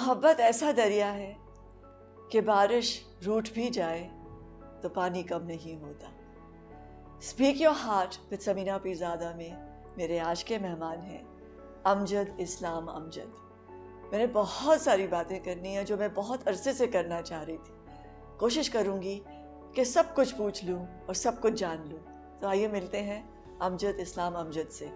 मोहब्बत ऐसा दरिया है कि बारिश रूठ भी जाए तो पानी कम नहीं होता। Speak your heart with Sameena Peerzada में मेरे आज के मेहमान हैं अमजद इस्लाम अमजद। मैंने बहुत सारी बातें करनी है जो मैं बहुत अरसे से करना चाह रही थी। कोशिश करूँगी कि सब कुछ पूछ लूँ और सब कुछ जान लूँ। तो आइए मिलते हैं अमजद इस्लाम अमजद से।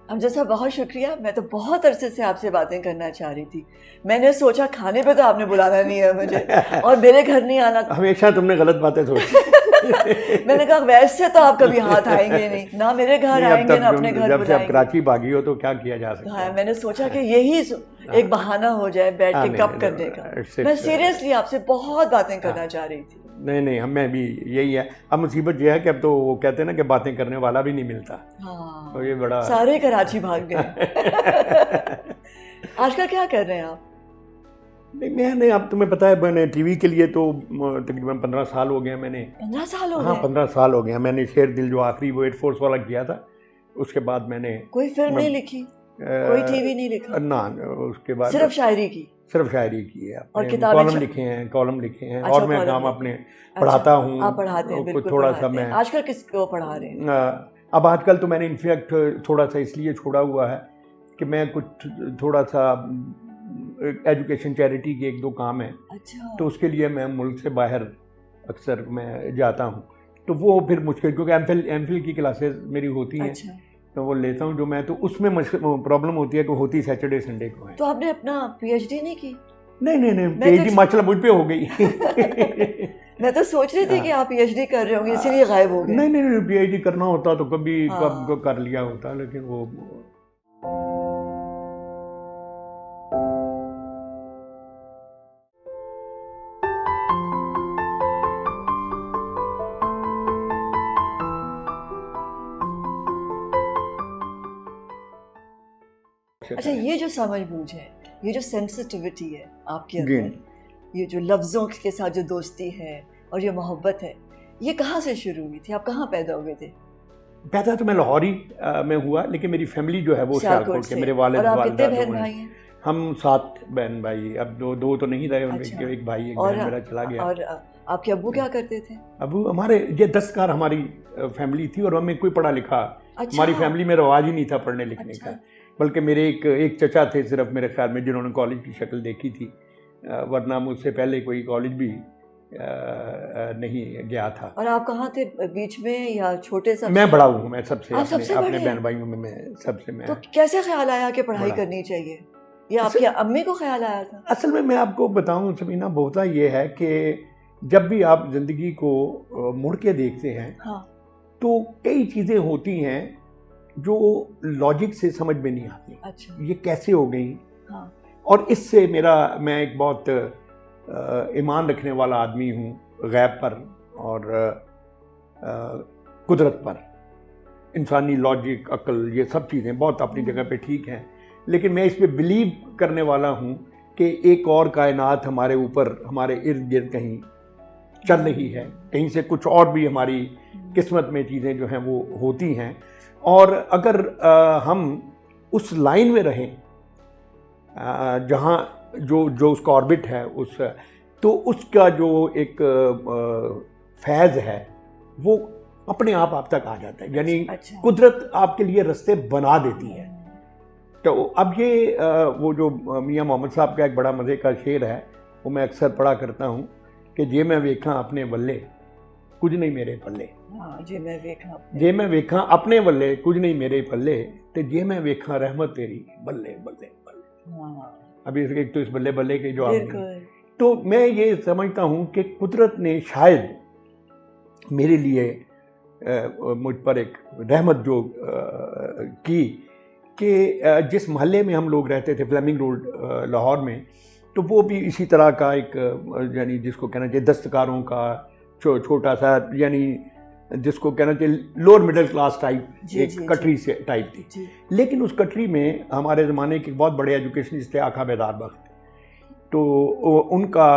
अमजद साहब बहुत शुक्रिया। मैं तो बहुत अरसे से आपसे बातें करना चाह रही थी। मैंने सोचा खाने पे तो आपने बुलाना नहीं है मुझे और मेरे घर नहीं आना। हमेशा तुमने गलत बातें सोची। मैंने कहा वैसे तो आप कभी हाथ आएंगे नहीं, ना मेरे घर आएंगे ना अपने घर जब से आप बुलाएंगे। कराची भागी हो तो क्या किया जा सकता है। हाँ, मैंने सोचा कि यही एक बहाना हो जाए बैठ के गप करने का। मैं सीरियसली आपसे बहुत बातें करना चाह रही थी। नहीं हमें भी यही है। अब मुसीबत यह है कि अब तो वो कहते हैं ना कि बातें करने वाला भी नहीं मिलता। हाँ, तो ये बड़ा सारे कराची भाग गए। आजकल क्या कर रहे हैं आप? नहीं मैंने, अब तुम्हें पता है, मैंने टीवी के लिए तो तकरीबन 15 साल हो गए। मैंने 15 साल हो गए? हाँ 15 साल हो गए। मैंने शेर दिल जो आखिरी वो एयरफोर्स वाला किया था, उसके बाद मैंने कोई फिल्म नहीं लिखी, कोई टीवी नहीं लिखा ना, उसके बाद सिर्फ शायरी की। सिर्फ शायरी की है। और कॉलम लिखे हैं अच्छा, और मैं काम अपने पढ़ाता हूँ। आप पढ़ाते हैं? बिल्कुल थोड़ा सा पढ़ाते हैं। मैं आजकल किसको पढ़ा रहे हैं? अब आजकल तो मैंने इनफैक्ट थोड़ा सा इसलिए छोड़ा हुआ है कि मैं कुछ थोड़ा सा एजुकेशन चैरिटी के 1-2 काम है। अच्छा। तो उसके लिए मैं मुल्क से बाहर अक्सर मैं जाता हूँ, तो वो फिर मुश्किल, क्योंकि एमफिल की क्लासेस मेरी होती हैं। अच्छा। तो वो लेता हूँ जो मैं, तो उसमें प्रॉब्लम होती है कि होती सैटरडे संडे को है। तो आपने अपना पीएचडी नहीं की? नहीं पीएचडी माशाल्लाह मुझ पे हो गई। मैं तो सोच रही थी कि आप पीएचडी कर रहे होंगे इसीलिए गायब हो गए। नहीं पीएचडी करना होता तो कभी कब कर लिया होता, लेकिन वो अच्छा, ये जो समझ बूझ है, ये जो सेंसिटिविटी है आपके अंदर, ये जो लफ्ज़ों के साथ जो दोस्ती है और ये मोहब्बत है, ये कहाँ से शुरू हुई थी? आप कहाँ पैदा हुए थे? पैदा तो मैं लाहौर ही में हुआ, लेकिन मेरी फैमिली जो है वो सियालकोट के। मेरे वालिद और आप कितने बहन भाई हैं? हम 7 बहन भाई। अब दो तो नहीं रहे, उनमें एक भाई एक बहन मेरा चला गया। और आपके अब्बू क्या करते थे? अबू हमारे ये दस्तकार हमारी फैमिली थी और हमें कोई पढ़ा लिखा हमारी फैमिली में रवाज ही नहीं था पढ़ने लिखने का। बल्कि मेरे एक चचा थे सिर्फ मेरे ख्याल में जिन्होंने कॉलेज की शक्ल देखी थी, वरना मुझसे पहले कोई कॉलेज भी नहीं गया था। और आप कहाँ थे, बीच में या छोटे सा? मैं बड़ा हूँ, मैं सबसे अपने बहन भाइयों में मैं सबसे। मैं तो कैसे ख्याल आया कि पढ़ाई करनी चाहिए? या आपकी अम्मी को ख्याल आया था? असल में मैं आपको बताऊं समीना, बहुता ये है कि जब भी आप ज़िंदगी को मुड़ के देखते हैं, हाँ, तो कई चीज़ें होती हैं जो लॉजिक से समझ में नहीं आती। अच्छा। ये कैसे हो गई? हाँ। और इससे मैं एक बहुत ईमान रखने वाला आदमी हूँ गैब पर और कुदरत पर। इंसानी लॉजिक, अक्ल, ये सब चीज़ें बहुत अपनी जगह पे ठीक हैं, लेकिन मैं इस पे बिलीव करने वाला हूँ कि एक और कायनात हमारे ऊपर, हमारे इर्द गिर्द कहीं चल रही है, कहीं से कुछ और भी हमारी किस्मत में चीज़ें जो हैं वो होती हैं। और अगर हम उस लाइन में रहें जहाँ जो उसका ऑर्बिट है, तो उसका जो एक फैज़ है वो अपने आप तक आ जाता है। यानी कुदरत आपके लिए रास्ते बना देती है। तो अब ये वो जो मियाँ मोहम्मद साहब का एक बड़ा मज़े का शेर है, वो मैं अक्सर पढ़ा करता हूँ कि जे मैं वेखा अपने वल्ले कुछ नहीं मेरे पल्ले। जे मैं वेखा अपने वल्ले कुछ नहीं मेरे पल्ले, तो जे मैं वेखा रहमत तेरी बल्ले बल्ले बल्ले। अभी एक तो इस बल्ले बल्ले के जो आप, तो मैं ये समझता हूँ कि कुदरत ने शायद मेरे लिए मुझ पर एक रहमत जो की कि जिस मोहल्ले में हम लोग रहते थे, फ्लेमिंग रोड लाहौर में, तो वो भी इसी तरह का एक, यानी जिसको कहना चाहिए दस्तकारों का छोटा सा, यानी जिसको कहना चाहिए लोअर मिडिल क्लास टाइप, एक कटरी से टाइप थी। लेकिन उस कटरी में हमारे ज़माने के बहुत बड़े एजुकेशनिस्ट थे, आका बेदार बख्त। तो उनका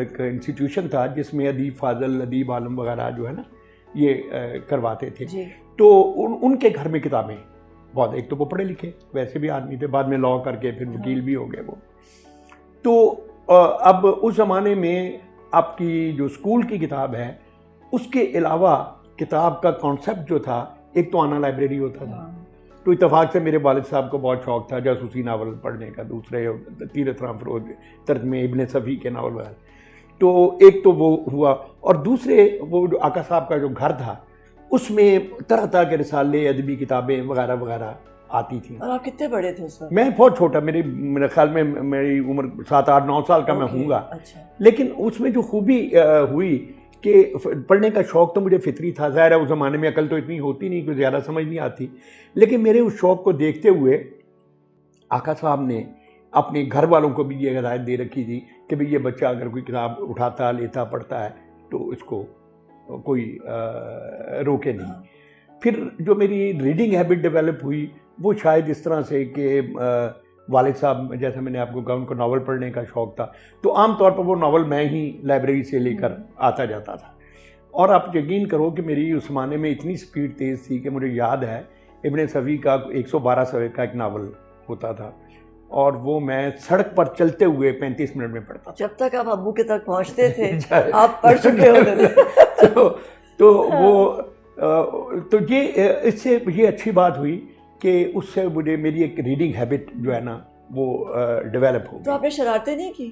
एक इंस्टीट्यूशन था जिसमें अदीब फाजल, अदीब आलम वगैरह जो है ना, ये करवाते थे। तो उनके घर में किताबें बहुत, एक तो वो पढ़े लिखे वैसे भी आदमी थे, बाद में लॉ करके फिर वकील भी हो गए वो। तो अब उस ज़माने में आपकी जो स्कूल की किताब है उसके अलावा किताब का कॉन्सेप्ट जो था, एक तो आना लाइब्रेरी होता था, तो इत्तेफाक से मेरे वालिद साहब को बहुत शौक था जासूसी नावल पढ़ने का, दूसरे तीरथ राम फरोज तर्जमे इब्ने सफ़ी के नावल वगैरह। तो एक तो वो हुआ, और दूसरे वो जो आका साहब का जो घर था उसमें तरह तरह के रिसाले, अदबी किताबें वगैरह वगैरह आती थी। और आप कितने बड़े थे उस वक्त? मैं बहुत छोटा, मेरे ख्याल में मेरी उम्र 7, 8, 9 साल का मैं हूँगा। अच्छा। लेकिन उसमें जो खूबी हुई कि पढ़ने का शौक़ तो मुझे फितरी था, ज़ाहिर है उस ज़माने में अकल तो इतनी होती नहीं, कुछ ज़्यादा समझ नहीं आती, लेकिन मेरे उस शौक़ को देखते हुए आका साहब ने अपने घर वालों को भी ये हिदायत दे रखी थी कि भाई ये बच्चा अगर कोई किताब उठाता, लेता, पढ़ता है तो इसको कोई रोके नहीं। फिर जो मेरी रीडिंग हैबिट डेवलप हुई वो शायद इस तरह से कि वालिद साहब, जैसे मैंने आपको कहा, उनको नावल पढ़ने का शौक़ था, तो आम तौर पर वो नावल मैं ही लाइब्रेरी से लेकर आता जाता था। और आप यकीन करो कि मेरी उस ज़माने में इतनी स्पीड तेज़ थी कि मुझे याद है इब्ने सफ़ी का 112 सफ़े का एक नावल होता था, और वो मैं सड़क पर चलते हुए 35 मिनट में पढ़ता था। जब तक आप अब्बू के तक पहुंचते थे आप पढ़ चुके होते थे। तो वो तो ये इससे ये अच्छी बात हुई कि उससे मुझे मेरी एक रीडिंग हैबिट जो है ना वो डेवलप हो गई। तो आपने शरारतें नहीं की?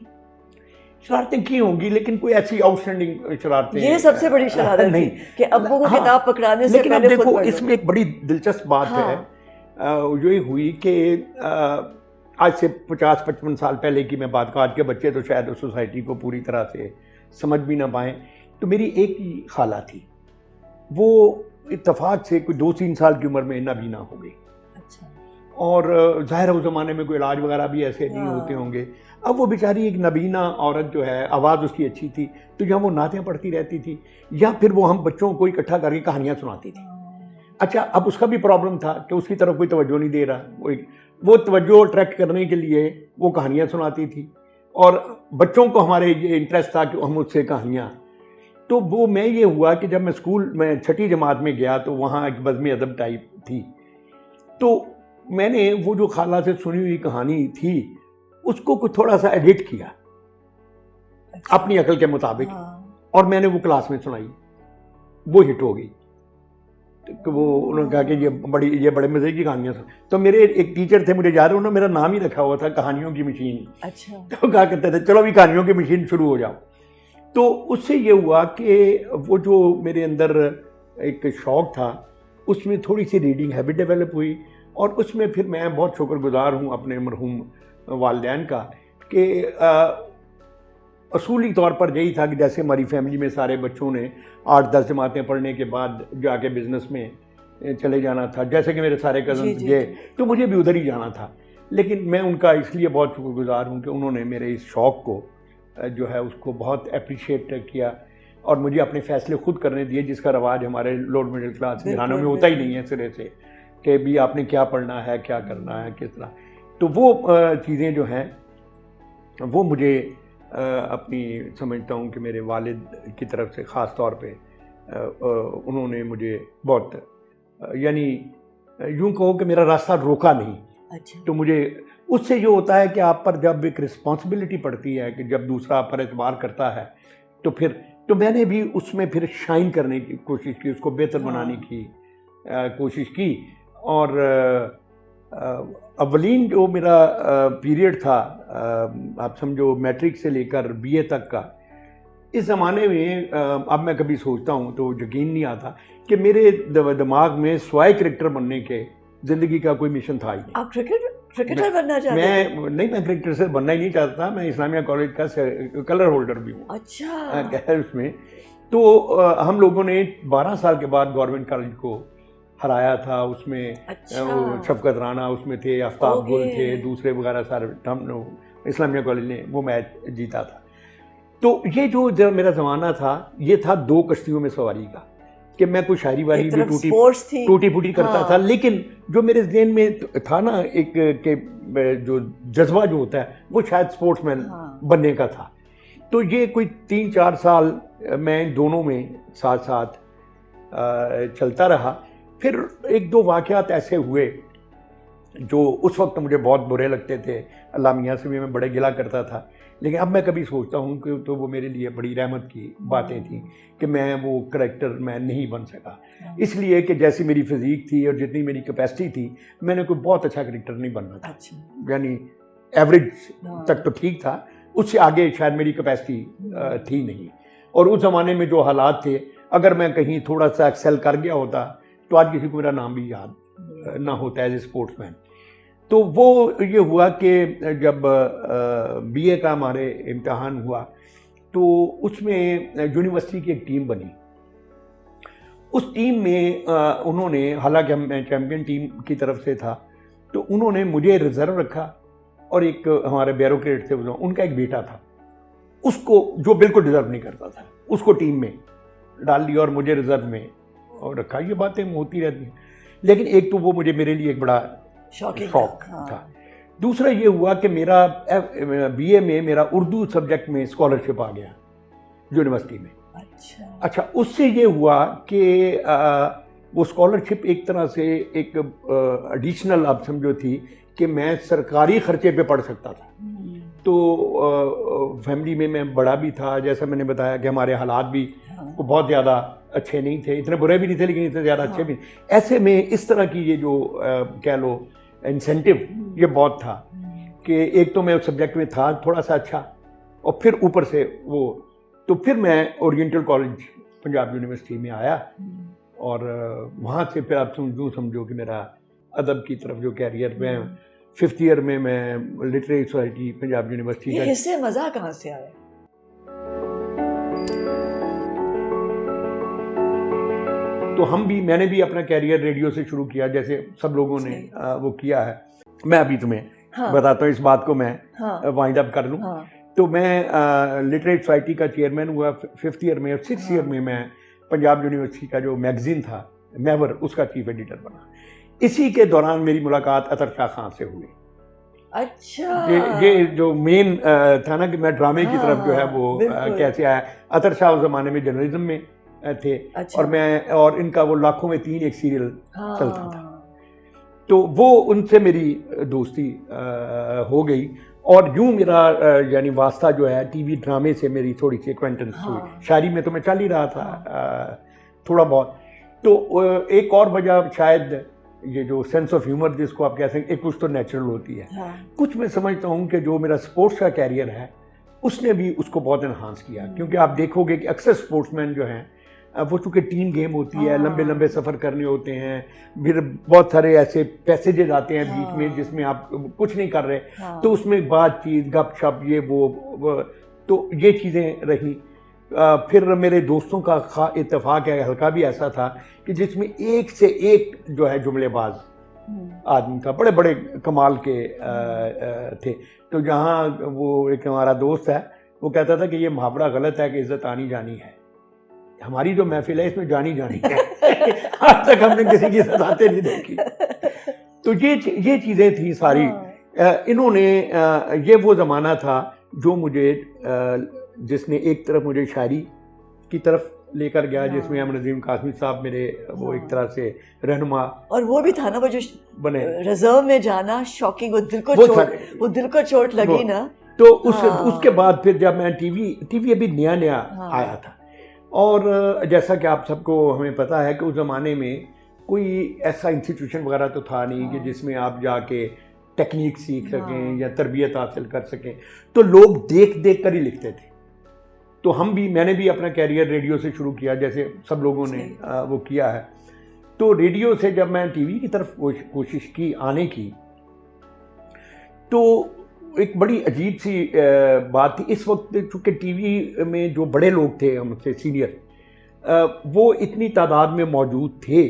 शरारतें की होंगी, लेकिन कोई ऐसी आउटस्टैंडिंग शरारतें, ये सबसे बड़ी शरारत नहीं कि अब्बू को किताब पकड़ाने से लेकिन पहले अब खुद देखो पढ़ लो। इसमें एक बड़ी दिलचस्प बात है, ये हुई कि आज से 50-55 साल पहले की मैं बात, आज के बच्चे तो शायद उस सोसाइटी को पूरी तरह से समझ भी ना पाएँ। तो मेरी एक ही खाला थी, वो इत्तेफाक से कोई 2-3 साल की उम्र में नबीना हो गई। अच्छा। और ज़ाहिर है उस ज़माने में कोई इलाज वगैरह भी ऐसे नहीं होते होंगे। अब वो बेचारी एक नबीना औरत जो है, आवाज़ उसकी अच्छी थी, तो या वो नातें पढ़ती रहती थी या फिर वो हम बच्चों को इकट्ठा करके कहानियाँ सुनाती थी। अच्छा, अब उसका भी प्रॉब्लम था कि उसकी तरफ कोई तवज्जो नहीं दे रहा, वो तवज्जो अट्रैक्ट करने के लिए वो कहानियाँ सुनाती थी, और बच्चों को हमारे ये इंटरेस्ट था कि हम उससे कहानियाँ। तो वो मैं ये हुआ कि जब मैं स्कूल में 6ठी जमात में गया तो वहाँ एक बज़्म अदब टाइप थी, तो मैंने वो जो खाला से सुनी हुई कहानी थी उसको कुछ थोड़ा सा एडिट किया अपनी अकल के मुताबिक, और मैंने वो क्लास में सुनाई, वो हिट हो गई। तो वो उन्होंने कहा कि ये बड़े मज़े की कहानियाँ सुन। तो मेरे एक टीचर थे, मुझे याद है, उन्होंने मेरा नाम ही रखा हुआ था कहानियों की मशीन। अच्छा। तो कहा करते थे चलो भी कहानियों की मशीन शुरू हो जाओ। तो उससे ये हुआ कि वो जो मेरे अंदर एक शौक़ था उसमें थोड़ी सी रीडिंग हैबिट डेवलप हुई, और उसमें फिर मैं बहुत शुक्रगुजार हूँ अपने मरहूम वालिदैन का कि असूली तौर पर यही था कि जैसे हमारी फैमिली में सारे बच्चों ने 8-10 जमातें पढ़ने के बाद जाके बिज़नेस में चले जाना था, जैसे कि मेरे सारे कज़न गए, तो मुझे भी उधर ही जाना था। लेकिन मैं उनका इसलिए बहुत शुक्रगुजार हूँ कि उन्होंने मेरे इस शौक़ को जो है उसको बहुत अप्रिशिएट किया और मुझे अपने फ़ैसले खुद करने दिए, जिसका रवाज हमारे लोअर मिडिल क्लास घरानों में होता ही नहीं है सिरे से कि भी आपने क्या पढ़ना है, क्या करना है, किस तरह। तो वो चीज़ें जो हैं वो मुझे अपनी समझता हूँ कि मेरे वालिद की तरफ से ख़ास तौर पे उन्होंने मुझे बहुत, यानी यूँ कहो कि मेरा रास्ता रोका नहीं। अच्छा। तो मुझे उससे ये होता है कि आप पर जब एक रिस्पॉन्सिबिलिटी पड़ती है कि जब दूसरा आप पर एतबार करता है तो मैंने भी उसमें फिर शाइन करने की कोशिश की, उसको बेहतर बनाने की कोशिश की। और अवलीन जो मेरा पीरियड था, आप समझो मैट्रिक से लेकर बीए तक का, इस ज़माने में अब मैं कभी सोचता हूँ तो यकीन नहीं आता कि मेरे दिमाग में स्वाय क्रिकेटर बनने के ज़िंदगी का कोई मिशन था ही नहीं। आप क्रिकेटर बनना चाहते थे? मैं क्रिकेटर से बनना ही नहीं चाहता था। मैं इस्लामिया कॉलेज का कलर होल्डर भी हूँ। अच्छा। उसमें तो हम लोगों ने 12 साल के बाद गवर्नमेंट कॉलेज को हराया था। उसमें अच्छा। शफकत राना उसमें थे, आफ्ताब गुल थे, दूसरे वगैरह सारे, हम इस्लामिया कॉलेज ने वो मैच जीता था। तो ये जो जब मेरा ज़माना था ये था 2 कश्तियों में सवारी का, कि मैं कोई शायरी वारी भी टूटी फूटी करता था, लेकिन जो मेरे ज़हन में था ना एक के जो जज्बा जो होता है वो शायद स्पोर्ट्समैन बनने का था। तो ये कोई 3-4 साल मैं दोनों में साथ साथ चलता रहा। फिर 1-2 वाक़यात ऐसे हुए जो उस वक्त मुझे बहुत बुरे लगते थे। अल्लाह मियाँ से भी मैं बड़े गिला करता था, लेकिन अब मैं कभी सोचता हूँ कि तो वो मेरे लिए बड़ी रहमत की बातें थी कि मैं वो करैक्टर मैं नहीं बन सका, इसलिए कि जैसी मेरी फिज़ीक थी और जितनी मेरी कैपेसिटी थी, मैंने कोई बहुत अच्छा करैक्टर नहीं बनना था। यानी एवरेज तक तो ठीक था, उससे आगे शायद मेरी कैपेसिटी थी नहीं। और उस ज़माने में जो हालात थे, अगर मैं कहीं थोड़ा सा एक्सेल कर गया होता तो आज किसी को मेरा नाम भी याद ना होता एज ए स्पोर्ट्समैन। तो वो ये हुआ कि जब बीए का हमारे इम्तिहान हुआ तो उसमें यूनिवर्सिटी की एक टीम बनी। उस टीम में उन्होंने, हालांकि मैं चैम्पियन टीम की तरफ से था, तो उन्होंने मुझे रिज़र्व रखा और एक हमारे ब्यूरोक्रेट थे, उनका एक बेटा था, उसको जो बिल्कुल डिज़र्व नहीं करता था उसको टीम में डाल दिया और मुझे रिज़र्व में और रखा। ये बातें होती रहती हैं, लेकिन एक तो वो मुझे मेरे लिए एक बड़ा शौक था। दूसरा ये हुआ कि मेरा बीए में मेरा उर्दू सब्जेक्ट में स्कॉलरशिप आ गया यूनिवर्सिटी में। अच्छा, उससे ये हुआ कि वो स्कॉलरशिप एक तरह से एक एडिशनल आप समझो थी कि मैं सरकारी खर्चे पे पढ़ सकता था। तो फैमिली में मैं बड़ा भी था, जैसा मैंने बताया कि हमारे हालात भी बहुत ज़्यादा अच्छे नहीं थे, इतने बुरे भी नहीं थे लेकिन इतने ज़्यादा अच्छे भी नहीं। ऐसे में इस तरह की ये जो कह लो इंसेंटिव ये बहुत था कि एक तो मैं उस सब्जेक्ट में था थोड़ा सा अच्छा, और फिर ऊपर से वो, तो फिर मैं ओरिएंटल कॉलेज पंजाब यूनिवर्सिटी में आया और वहाँ से फिर आप समझो कि मेरा अदब की तरफ जो कैरियर में 5th ईयर में मैं लिटरेरी सोसाइटी पंजाब यूनिवर्सिटी का। इससे मज़ा कहाँ से आया? तो मैंने भी अपना कैरियर रेडियो से शुरू किया जैसे सब लोगों ने वो किया है। मैं अभी तुम्हें बताता हूँ, इस बात को मैं वाइंड अप कर लूँ। तो मैं लिटरेरी सोसाइटी का चेयरमैन हुआ 5th ईयर में, और 6th ईयर में मैं पंजाब यूनिवर्सिटी का जो मैगजीन था मैवर, उसका चीफ एडिटर बना। इसी के दौरान मेरी मुलाकात अतर शाह खान से हुई। अच्छा, ये जो मेन था ना कि मैं ड्रामे की तरफ जो है वो कैसे आया। अतर शाह उस ज़माने में जर्नलिज्म में थे। और मैं और इनका वो लाखों में 3 एक सीरियल चलता था, तो वो उनसे मेरी दोस्ती हो गई और यूं मेरा यानी वास्ता जो है टीवी ड्रामे से मेरी थोड़ी सी एक्वेंटेंस हुई। शायरी में तो मैं चल ही रहा था थोड़ा बहुत। तो एक और वजह शायद ये जो सेंस ऑफ ह्यूमर जिसको आप कह सकते हैं, कुछ तो नेचुरल होती है, कुछ मैं समझता हूँ कि जो मेरा स्पोर्ट्स का कैरियर है उसने भी उसको बहुत इन्हांस किया। क्योंकि आप देखोगे कि अक्सर स्पोर्ट्समैन जो हैं वो चूँकि टीम गेम होती है, लंबे लंबे सफ़र करने होते हैं, फिर बहुत सारे ऐसे पैसेजेस आते हैं बीच में जिसमें आप कुछ नहीं कर रहे, तो उसमें बातचीत गपशप ये वो तो ये चीज़ें रही। फिर मेरे दोस्तों का इत्तेफाक है, हल्का भी ऐसा था कि जिसमें एक से एक जो है जुमलेबाज आदमी था, बड़े बड़े कमाल के थे। तो जहाँ वो एक हमारा दोस्त है वो कहता था कि ये मुहावरा गलत है कि इज्जत आनी जानी है। हमारी जो महफिल है इसमें जानी जानी है आज तक हमने किसी की इज्जत आते नहीं देखी। तो ये चीज़ें थी सारी। इन्होंने ये वो ज़माना था जो मुझे जिसने एक तरफ मुझे शायरी की तरफ लेकर गया, जिसमें हम नजीम कासमी साहब मेरे वो एक तरह से रहनुमा, और वो भी था ना वो जो बने रिजर्व में जाना शॉकिंग, वो दिल को चोट लगी ना। तो उसके बाद फिर जब मैं टीवी अभी नया आया था, और जैसा कि आप सबको हमें पता है कि उस ज़माने में कोई ऐसा इंस्टीट्यूशन वगैरह तो था नहीं कि जिसमें आप जाके टेक्निक सीख सकें या तरबियत हासिल कर सकें, तो लोग देख कर ही लिखते थे। तो मैंने भी अपना कैरियर रेडियो से शुरू किया जैसे सब लोगों ने वो किया है। तो रेडियो से जब मैं टीवी की तरफ कोशिश की आने की, तो एक बड़ी अजीब सी बात थी इस वक्त, चूँकि टीवी में जो बड़े लोग थे हमसे सीनियर, वो इतनी तादाद में मौजूद थे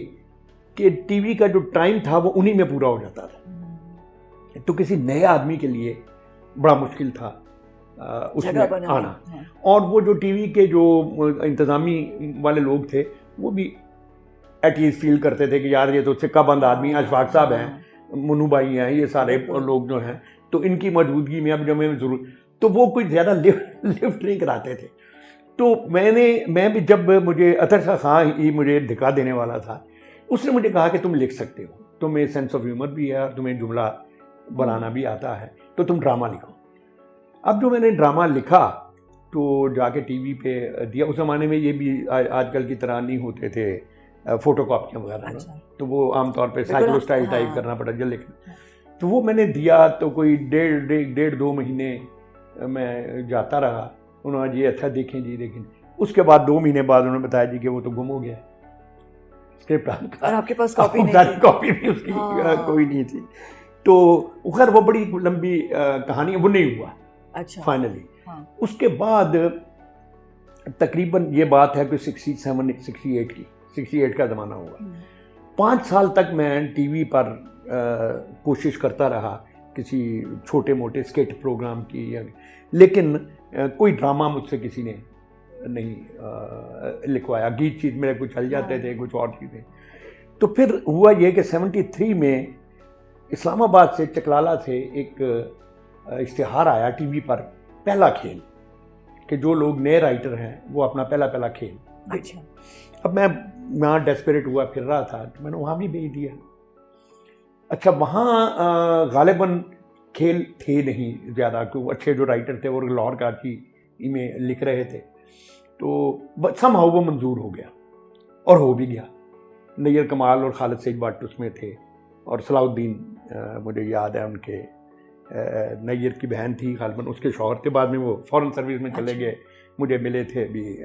कि टीवी का जो टाइम था वो उन्हीं में पूरा हो जाता था। तो किसी नए आदमी के लिए बड़ा मुश्किल था उसमें आना। और वो जो टीवी के जो इंतज़ामी वाले लोग थे वो भी एट ईज फील करते थे कि यार ये तो सिक्का बंद आदमी, अशफाक साहब हैं, मुन्नू भाई हैं, ये सारे लोग जो हैं, तो इनकी मौजूदगी में अब जब हमें ज़रूर, तो वो कुछ ज़्यादा लिफ्ट नहीं कराते थे। तो मैं भी, जब मुझे अतर शाह खान ही मुझे धिका देने वाला था, उसने मुझे कहा कि तुम लिख सकते हो। तुम्हें सेंस ऑफ ह्यूमर भी है और तुम्हें जुमला बनाना भी आता है, तो तुम ड्रामा लिखो। अब जो मैंने ड्रामा लिखा तो जाके टीवी पे दिया। उस ज़माने में ये भी आजकल की तरह नहीं होते थे फ़ोटो कॉपियाँ वगैरह ना, तो वो आमतौर पे साइक्लोस्टाइल टाइप करना पड़ा जल्दी लिखना। तो वो मैंने दिया तो कोई डेढ़ 2 महीने मैं जाता रहा। उन्होंने जी अच्छा देखें जी देखें। उसके बाद 2 महीने बाद उन्होंने बताया जी कि वो तो गुम हो गया स्क्रिप्ट आपका, और आपके पास कॉपी नहीं थी। कॉपी भी उसकी कोई नहीं थी। तो खैर वो बड़ी लंबी कहानी, वो नहीं हुआ अच्छा फाइनली। उसके बाद तकरीबन ये बात है कि 68 का ज़माना हुआ। 5 साल तक मैं टीवी पर कोशिश करता रहा किसी छोटे मोटे स्केट प्रोग्राम की, लेकिन कोई ड्रामा मुझसे किसी ने नहीं लिखवाया। गीत चीज़ मेरे कुछ चल जाते थे, कुछ और चीज़ें। तो फिर हुआ ये कि 73 में इस्लामाबाद से, चकलाला से एक इश्तिहार आया टीवी पर, पहला खेल, कि जो लोग नए राइटर हैं वो अपना पहला खेल। अच्छा। अब मैं वहाँ डेस्परेट हुआ फिर रहा था, तो मैंने वहाँ भी भेज दिया। अच्छा, वहाँ गालिबन खेल थे नहीं ज़्यादा, क्योंकि अच्छे जो राइटर थे वो लाहौर कराची में लिख रहे थे, तो समहाउ वो मंजूर हो गया और हो भी गया। नैयर कमाल और खालिद सईद भट्ट उसमें थे, और सलाउद्दीन मुझे याद है उनके नैयर की बहन थी गालिबन, उसके शौहर थे। बाद में वो फॉरेन सर्विस में चले गए, मुझे मिले थे अभी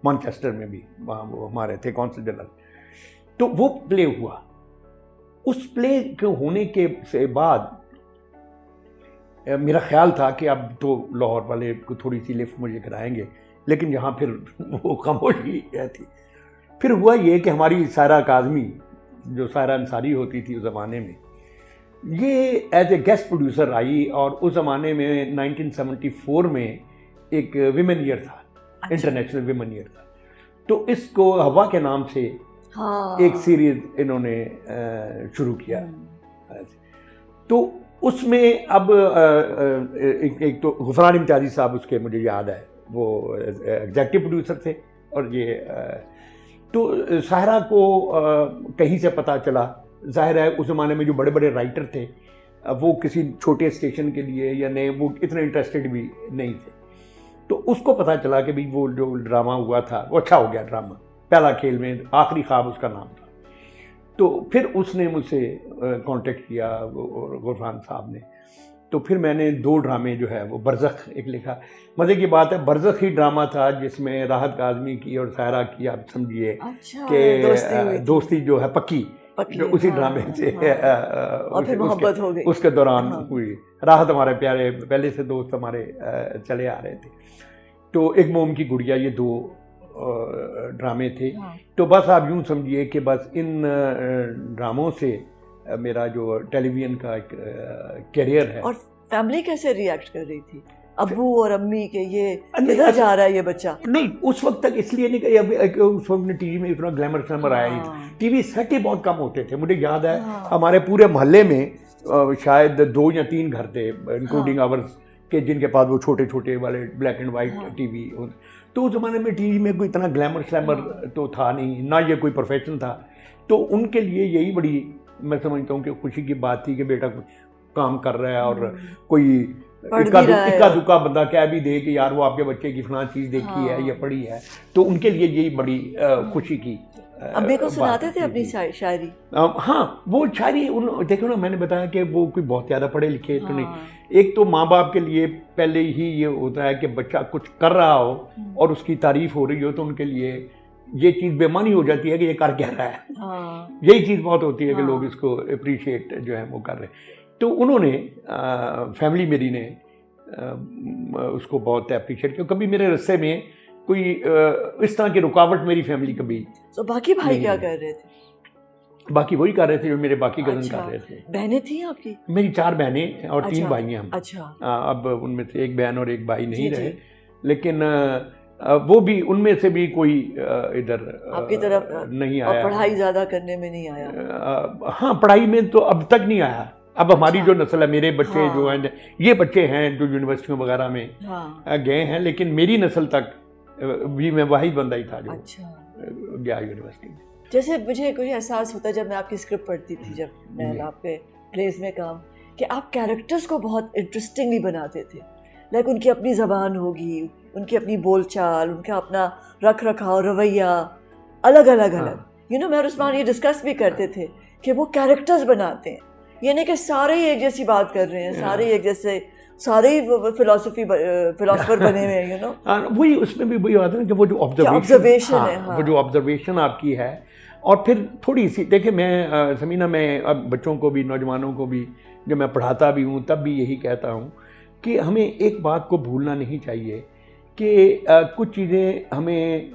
मैनचेस्टर में भी, वहाँ वो हमारे थे कौंसल जनरल। तो वो प्ले हुआ। उस प्ले के होने के से बाद मेरा ख्याल था कि अब तो लाहौर वाले को थोड़ी सी लिफ्ट मुझे कराएंगे, लेकिन यहाँ फिर वो खामोशी थी। फिर हुआ ये कि हमारी सायरा काज़मी, जो सायरा अंसारी होती थी उस ज़माने में, ये एज ए गेस्ट प्रोड्यूसर आई, और उस ज़माने में 1974 में एक विमेन ईयर था। अच्छा। इंटरनेशनल विमेन ईयर था। तो इसको हवा के नाम से एक सीरीज इन्होंने शुरू किया। तो उसमें अब एक तो गुफरान इम्तियाज़ी साहब उसके मुझे याद है, वो एग्जेक्टिव प्रोड्यूसर थे। और ये तो सायरा को कहीं से पता चला, जाहिर है उस ज़माने में जो बड़े बड़े राइटर थे वो किसी छोटे स्टेशन के लिए या नए वो इतने इंटरेस्टेड भी नहीं थे। तो उसको पता चला कि भाई वो जो ड्रामा हुआ था वो अच्छा हो गया ड्रामा, पहला खेल में आखिरी ख्वाब उसका नाम था। तो फिर उसने मुझसे कांटेक्ट किया गुफरान साहब ने। तो फिर मैंने 2 ड्रामे जो है वो बरज़ख एक लिखा। मज़े की बात है, बरज़ख ही ड्रामा था जिसमें राहत काज़मी की और सायरा की, आप समझिए कि दोस्ती जो है पक्की जो उसी ड्रामे से और फिर मोहब्बत हो गई उसके दौरान हुई। राहत हमारे प्यारे पहले से दोस्त हमारे चले आ रहे थे। तो एक मोम की गुड़िया, ये 2 ड्रामे थे। तो बस आप यूँ समझिए कि बस इन ड्रामों से मेरा जो टेलीविज़न का एक करियर है। और फैमिली कैसे रिएक्ट कर रही थी, अब्बू और अम्मी के ये किधर जा रहा है ये बच्चा? नहीं, उस वक्त तक इसलिए नहीं कि उस वक्त में टीवी में इतना ग्लैमर आया ही था। टीवी सेट ही बहुत कम होते थे। मुझे याद है हमारे पूरे मोहल्ले में शायद 2 या 3 घर थे, इंक्लूडिंग आवर्स के, जिनके पास वो छोटे छोटे वाले ब्लैक एंड वाइट टीवी। तो उस ज़माने में टीवी में कोई इतना ग्लैमर तो था नहीं, ना ये कोई प्रोफेशन था। तो उनके लिए यही बड़ी, मैं समझता हूँ कि खुशी की बात थी कि बेटा कुछ काम कर रहा है, और कोई इक्का दुक्का बंदा कह भी दे कि यार वो आपके बच्चे की फलां चीज़ देखी है या पढ़ी है, तो उनके लिए यही बड़ी खुशी की। अम्मी को सुनाते थे अपनी शायरी? हाँ, वो शायरी देखो ना, मैंने बताया कि वो कोई बहुत ज़्यादा पढ़े लिखे तो नहीं। एक तो माँ बाप के लिए पहले ही ये होता है कि बच्चा कुछ कर रहा हो और उसकी तारीफ हो रही हो, तो उनके लिए ये चीज़ बेमानी हो जाती है कि ये कर क्या रहा है। यही चीज़ बहुत होती है कि लोग इसको अप्रिशिएट जो है वो कर रहे हैं। तो उन्होंने फैमिली मेरी ने उसको बहुत अप्रिशिएट किया। कभी मेरे रस्ते में कोई इस तरह की रुकावट मेरी फैमिली कभी। तो बाकी भाई क्या कर रहे थे? बाकी वही कर रहे थे जो मेरे बाकी कज़न कर रहे थे। बहनें थी आपकी? मेरी 4 बहनें और 3 भाई हैं हम। अच्छा। अब उनमें से एक बहन और एक भाई नहीं रहे, लेकिन वो भी, उनमें से भी कोई इधर आपकी तरफ नहीं आया। और पढ़ाई ज़्यादा करने में नहीं आया? हाँ, पढ़ाई में तो अब तक नहीं आया। अब हमारी जो नस्ल है, मेरे बच्चे जो हैं, ये बच्चे हैं जो यूनिवर्सिटियों वगैरह में गए हैं, लेकिन मेरी नस्ल तक भी मैं वाहिद बंदा ही था जो गया यूनिवर्सिटी में। जैसे मुझे कोई एहसास होता है जब मैं आपकी स्क्रिप्ट पढ़ती थी, जब मैं आपके प्लेस में काम, कि आप कैरेक्टर्स को बहुत इंटरेस्टिंगली बनाते थे। लाइक उनकी अपनी ज़बान होगी, उनकी अपनी बोलचाल, उनका अपना रख रखाव, रवैया अलग अलग अलग। मैं और उस्मान ये डिस्कस भी करते थे कि वो कैरेक्टर्स बनाते हैं, ये नहीं कि सारे ही एक जैसी बात कर रहे हैं, सारे एक जैसे, सारे ही फिलोसफर बने हुए हैं। वही उसमें भी वही बात है कि वो जो ऑब्जर्वेशन है, वो जो ऑब्जर्वेशन आपकी है। और फिर थोड़ी सी देखिए, मैं समीना, मैं अब बच्चों को भी, नौजवानों को भी, जब मैं पढ़ाता भी हूँ तब भी यही कहता हूँ कि हमें एक बात को भूलना नहीं चाहिए कि कुछ चीज़ें हमें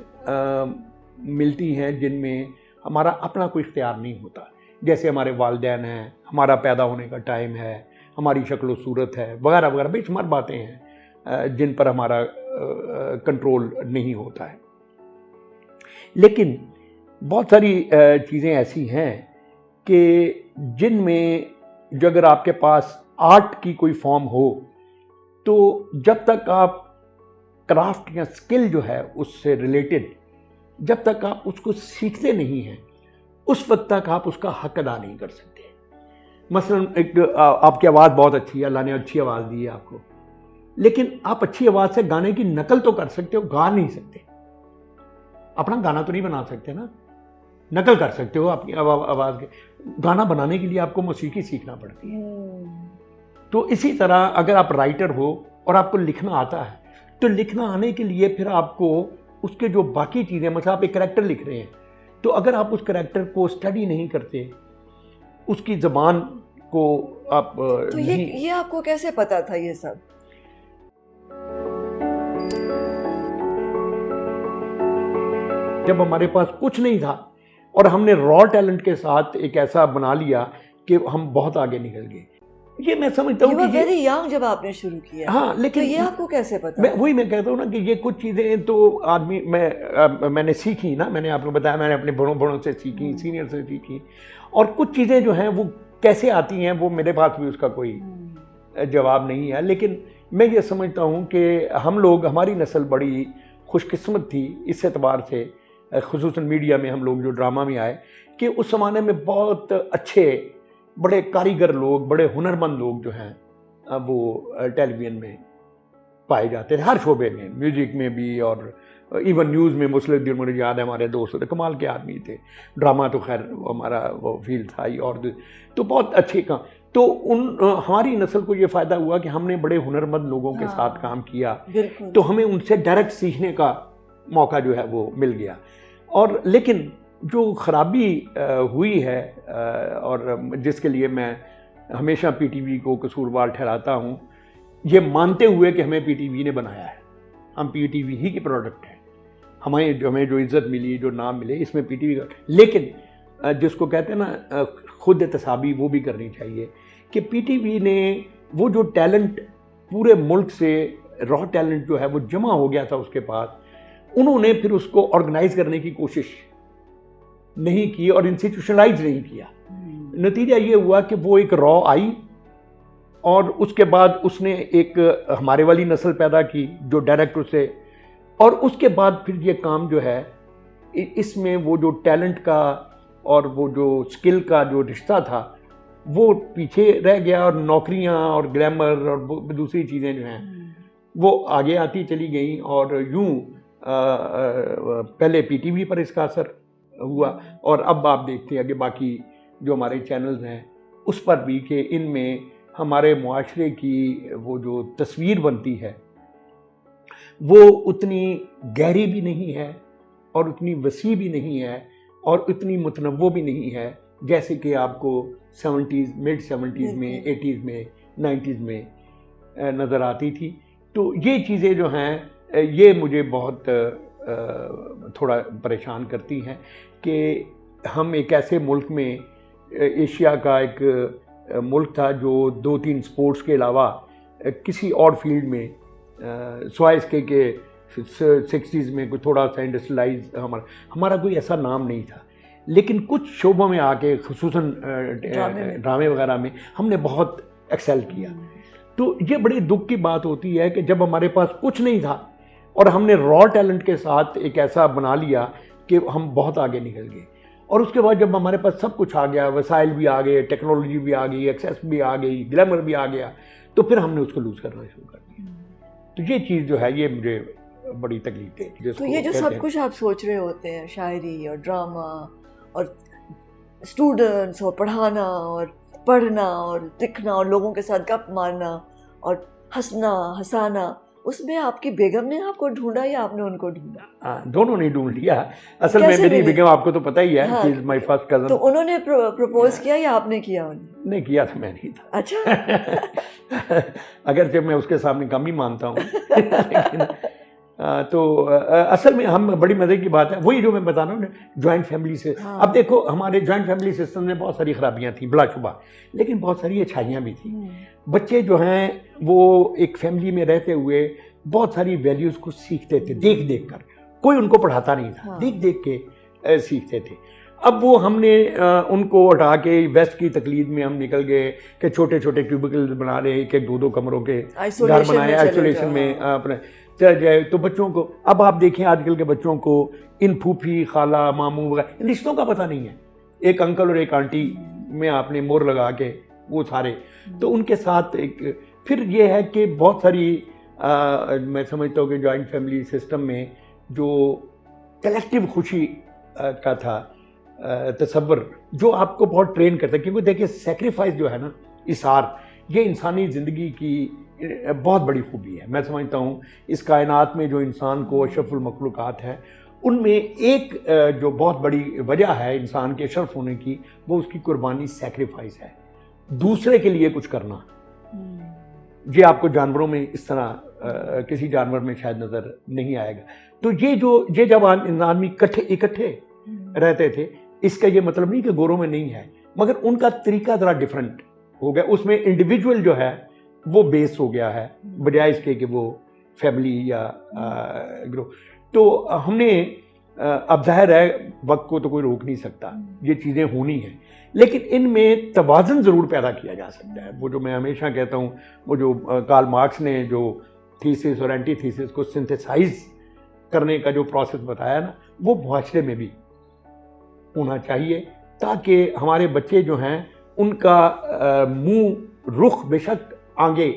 मिलती हैं जिनमें हमारा अपना कोई इख्तियार नहीं होता। जैसे हमारे वालिदैन हैं, हमारा पैदा होने का टाइम है, हमारी शक्ल सूरत है, वगैरह वगैरह, बेशुमार बातें हैं जिन पर हमारा कंट्रोल नहीं होता है। लेकिन बहुत सारी चीज़ें ऐसी हैं कि जिनमें जो अगर आपके पास आर्ट की कोई फॉर्म हो, तो जब तक आप क्राफ्ट या स्किल जो है उससे रिलेटेड, जब तक आप उसको सीखते नहीं हैं, उस वक्त तक आप उसका हक अदा नहीं कर सकते। मसलन एक आपकी आवाज़ बहुत अच्छी है, अल्लाह ने अच्छी आवाज़ दी है आपको, लेकिन आप अच्छी आवाज़ से गाने की नकल तो कर सकते हो, गा नहीं सकते। अपना गाना तो नहीं बना सकते ना, नकल कर सकते हो आपकी आवाज़ के। गाना बनाने के लिए आपको मौसीकी सीखना पड़ती है। तो इसी तरह अगर आप राइटर हो और आपको लिखना आता है, तो लिखना आने के लिए फिर आपको उसके जो बाकी चीज़ें, मतलब आप एक करैक्टर लिख रहे हैं, तो अगर आप उस करैक्टर को स्टडी नहीं करते, उसकी ज़बान को आप तो ये आपको कैसे पता था ये सब? जब हमारे पास कुछ नहीं था और हमने रॉ टैलेंट के साथ एक ऐसा बना लिया कि हम बहुत आगे निकल गए। ये मैं समझता हूँ कि वेरी यंग जब आपने शुरू किया। हाँ, लेकिन तो ये आपको कैसे पता? मैं कहता हूँ ना कि ये कुछ चीज़ें तो आदमी मैंने सीखी ना, मैंने आपको बताया, मैंने अपने बड़ों से सीखी, सीनियर से सीखी। और कुछ चीज़ें जो हैं वो कैसे आती हैं, वो मेरे पास भी उसका कोई जवाब नहीं है। लेकिन मैं ये समझता हूँ कि हम लोग, हमारी नस्ल बड़ी खुशकिस्मत थी इस एतबार से, खुसूसन मीडिया में हम लोग जो ड्रामा में आए, कि उस ज़माने में बहुत अच्छे, बड़े कारीगर लोग, बड़े हुनरमंद लोग जो हैं वो टेलीविज़न में पाए जाते थे, हर शोबे में, म्यूज़िक में भी और इवन न्यूज़ में। मुस्लिम, मुझे याद है, हमारे दोस्त कमाल के आदमी थे। ड्रामा तो खैर हमारा वो फील्ड था ही, और तो बहुत अच्छे काम। तो हमारी नस्ल को ये फ़ायदा हुआ कि हमने बड़े हुनरमंद लोगों के साथ काम किया, तो हमें उनसे डायरेक्ट सीखने का मौका जो है वो मिल गया। और लेकिन जो ख़राबी हुई है, और जिसके लिए मैं हमेशा पीटीवी को कसूरवार ठहराता हूँ, ये मानते हुए कि हमें पीटीवी ने बनाया है, हम पीटीवी ही के प्रोडक्ट हैं, हमें जो इज़्ज़त मिली, जो नाम मिले, इसमें पीटीवी का। लेकिन जिसको कहते हैं ना खुद एहतसाबी, वो भी करनी चाहिए कि पीटीवी ने वो जो टैलेंट पूरे मुल्क से, रॉ टैलेंट जो है वो जमा हो गया था उसके पास, उन्होंने फिर उसको ऑर्गेनाइज करने की कोशिश नहीं की और इंस्टीट्यूशनलाइज नहीं किया। नतीजा ये हुआ कि वो एक रॉ आई और उसके बाद उसने एक हमारे वाली नस्ल पैदा की जो डायरेक्ट उसे, और उसके बाद फिर ये काम जो है, इसमें वो जो टैलेंट का और वो जो स्किल का जो रिश्ता था वो पीछे रह गया, और नौकरियां और ग्लैमर और दूसरी चीज़ें जो हैं वो आगे आती चली गई। और यूं पहले पीटीवी पर इसका असर हुआ, और अब आप देखते हैं कि बाकी जो हमारे चैनल्स हैं उस पर भी, कि इनमें हमारे मुआशरे की वो जो तस्वीर बनती है वो उतनी गहरी भी नहीं है और उतनी वसी भी नहीं है और उतनी मुतनव्वो भी नहीं है जैसे कि आपको 70s, मिड 70s में, 80s में, 90s में नज़र आती थी। तो ये चीज़ें जो हैं ये मुझे बहुत थोड़ा परेशान करती हैं कि हम एक ऐसे मुल्क में, एशिया का एक मुल्क था जो 2-3 स्पोर्ट्स के अलावा किसी और फील्ड में, स्वाइस के 60s में कोई थोड़ा सा इंडस्ट्रियलाइज हमारा कोई ऐसा नाम नहीं था, लेकिन कुछ शोबों में आके, खुसूसन ड्रामे वगैरह में हमने बहुत एक्सेल किया। तो ये बड़ी दुख की बात होती है कि जब हमारे पास कुछ नहीं था और हमने रॉ टैलेंट के साथ एक ऐसा बना लिया कि हम बहुत आगे निकल गए। और उसके बाद जब हमारे पास सब कुछ आ गया, वसाइल भी आ गए, टेक्नोलॉजी भी आ गई, एक्सेस भी आ गई, ग्लैमर भी आ गया, तो फिर हमने उसको लूज़ करना शुरू कर दिया। तो ये चीज़ जो है ये मुझे बड़ी तकलीफ थी। तो ये जो सब कुछ आप सोच रहे होते हैं, शायरी और ड्रामा और स्टूडेंट्स और पढ़ाना और पढ़ना और दिखना और लोगों के साथ गप मारना और हंसना हंसाना, उसमें आपकी बेगम ने आपको ढूंढा या आपने उनको ढूंढा? हाँ, दोनों ने ढूंढ लिया। असल में मेरी बेगम आपको तो पता ही है, हाँ, माय फर्स्ट कजन। तो उन्होंने प्रपोज किया या आपने किया उन्हें? नहीं किया था, मैं नहीं था। अच्छा। अगर जब मैं उसके सामने कम ही मानता हूँ लेकिन तो असल में हम बड़ी मज़े की बात है, वही जो मैं बता रहा हूँ जॉइंट फैमिली से। हाँ। अब देखो हमारे जॉइंट फैमिली सिस्टम में बहुत सारी खराबियाँ थी बिलाशुबा, लेकिन बहुत सारी अच्छाइयाँ भी थी। बच्चे जो हैं वो एक फैमिली में रहते हुए बहुत सारी वैल्यूज़ को सीखते थे देख देख कर, कोई उनको पढ़ाता नहीं था। हाँ। देख देख के सीखते थे। अब वो हमने उनको हटा के वेस्ट की तकलीद में हम निकल गए कि छोटे छोटे क्यूबिकल बना रहे, एक एक दो कमरों के घर बनाए, आइसोलेशन में अपने चल जाए। तो बच्चों को अब आप देखें आजकल के बच्चों को इन फूफी खाला मामू वगैरह इन रिश्तों का पता नहीं है। एक अंकल और एक आंटी में आपने मोर लगा के वो सारे, तो उनके साथ एक फिर ये है कि बहुत सारी मैं समझता हूँ कि जॉइंट फैमिली सिस्टम में जो कलेक्टिव खुशी का था तसव्वुर जो आपको बहुत ट्रेन करता है, क्योंकि देखिए सेक्रीफाइस जो है ना, इसार, ये इंसानी ज़िंदगी की बहुत बड़ी खूबी है। मैं समझता हूँ इस कायनात में जो इंसान को अशरफुल मखलूक़ात है, उनमें एक जो बहुत बड़ी वजह है इंसान के अशरफ होने की, वो उसकी कुर्बानी सेक्रीफाइस है, दूसरे के लिए कुछ करना। ये आपको जानवरों में इस तरह किसी जानवर में शायद नज़र नहीं आएगा। तो ये जब आदमी इकट्ठे रहते थे, इसका ये मतलब नहीं कि गोरों में नहीं है, मगर उनका तरीका ज़रा डिफरेंट हो गया। उसमें इंडिविजुअल जो है वो बेस हो गया है बजाय इसके कि वो फैमिली या ग्रुप। तो हमने अब जाहिर है वक्त को तो कोई रोक नहीं सकता, ये चीज़ें होनी हैं, लेकिन इनमें तवाज़ुन ज़रूर पैदा किया जा सकता है। वो जो मैं हमेशा कहता हूँ, वो जो कार्ल मार्क्स ने जो थीसिस और एंटी थीसिस को सिंथेसाइज करने का जो प्रोसेस बताया ना, वो मुआशरे में भी होना चाहिए, ताकि हमारे बच्चे जो हैं उनका मुंह रुख बेशक आगे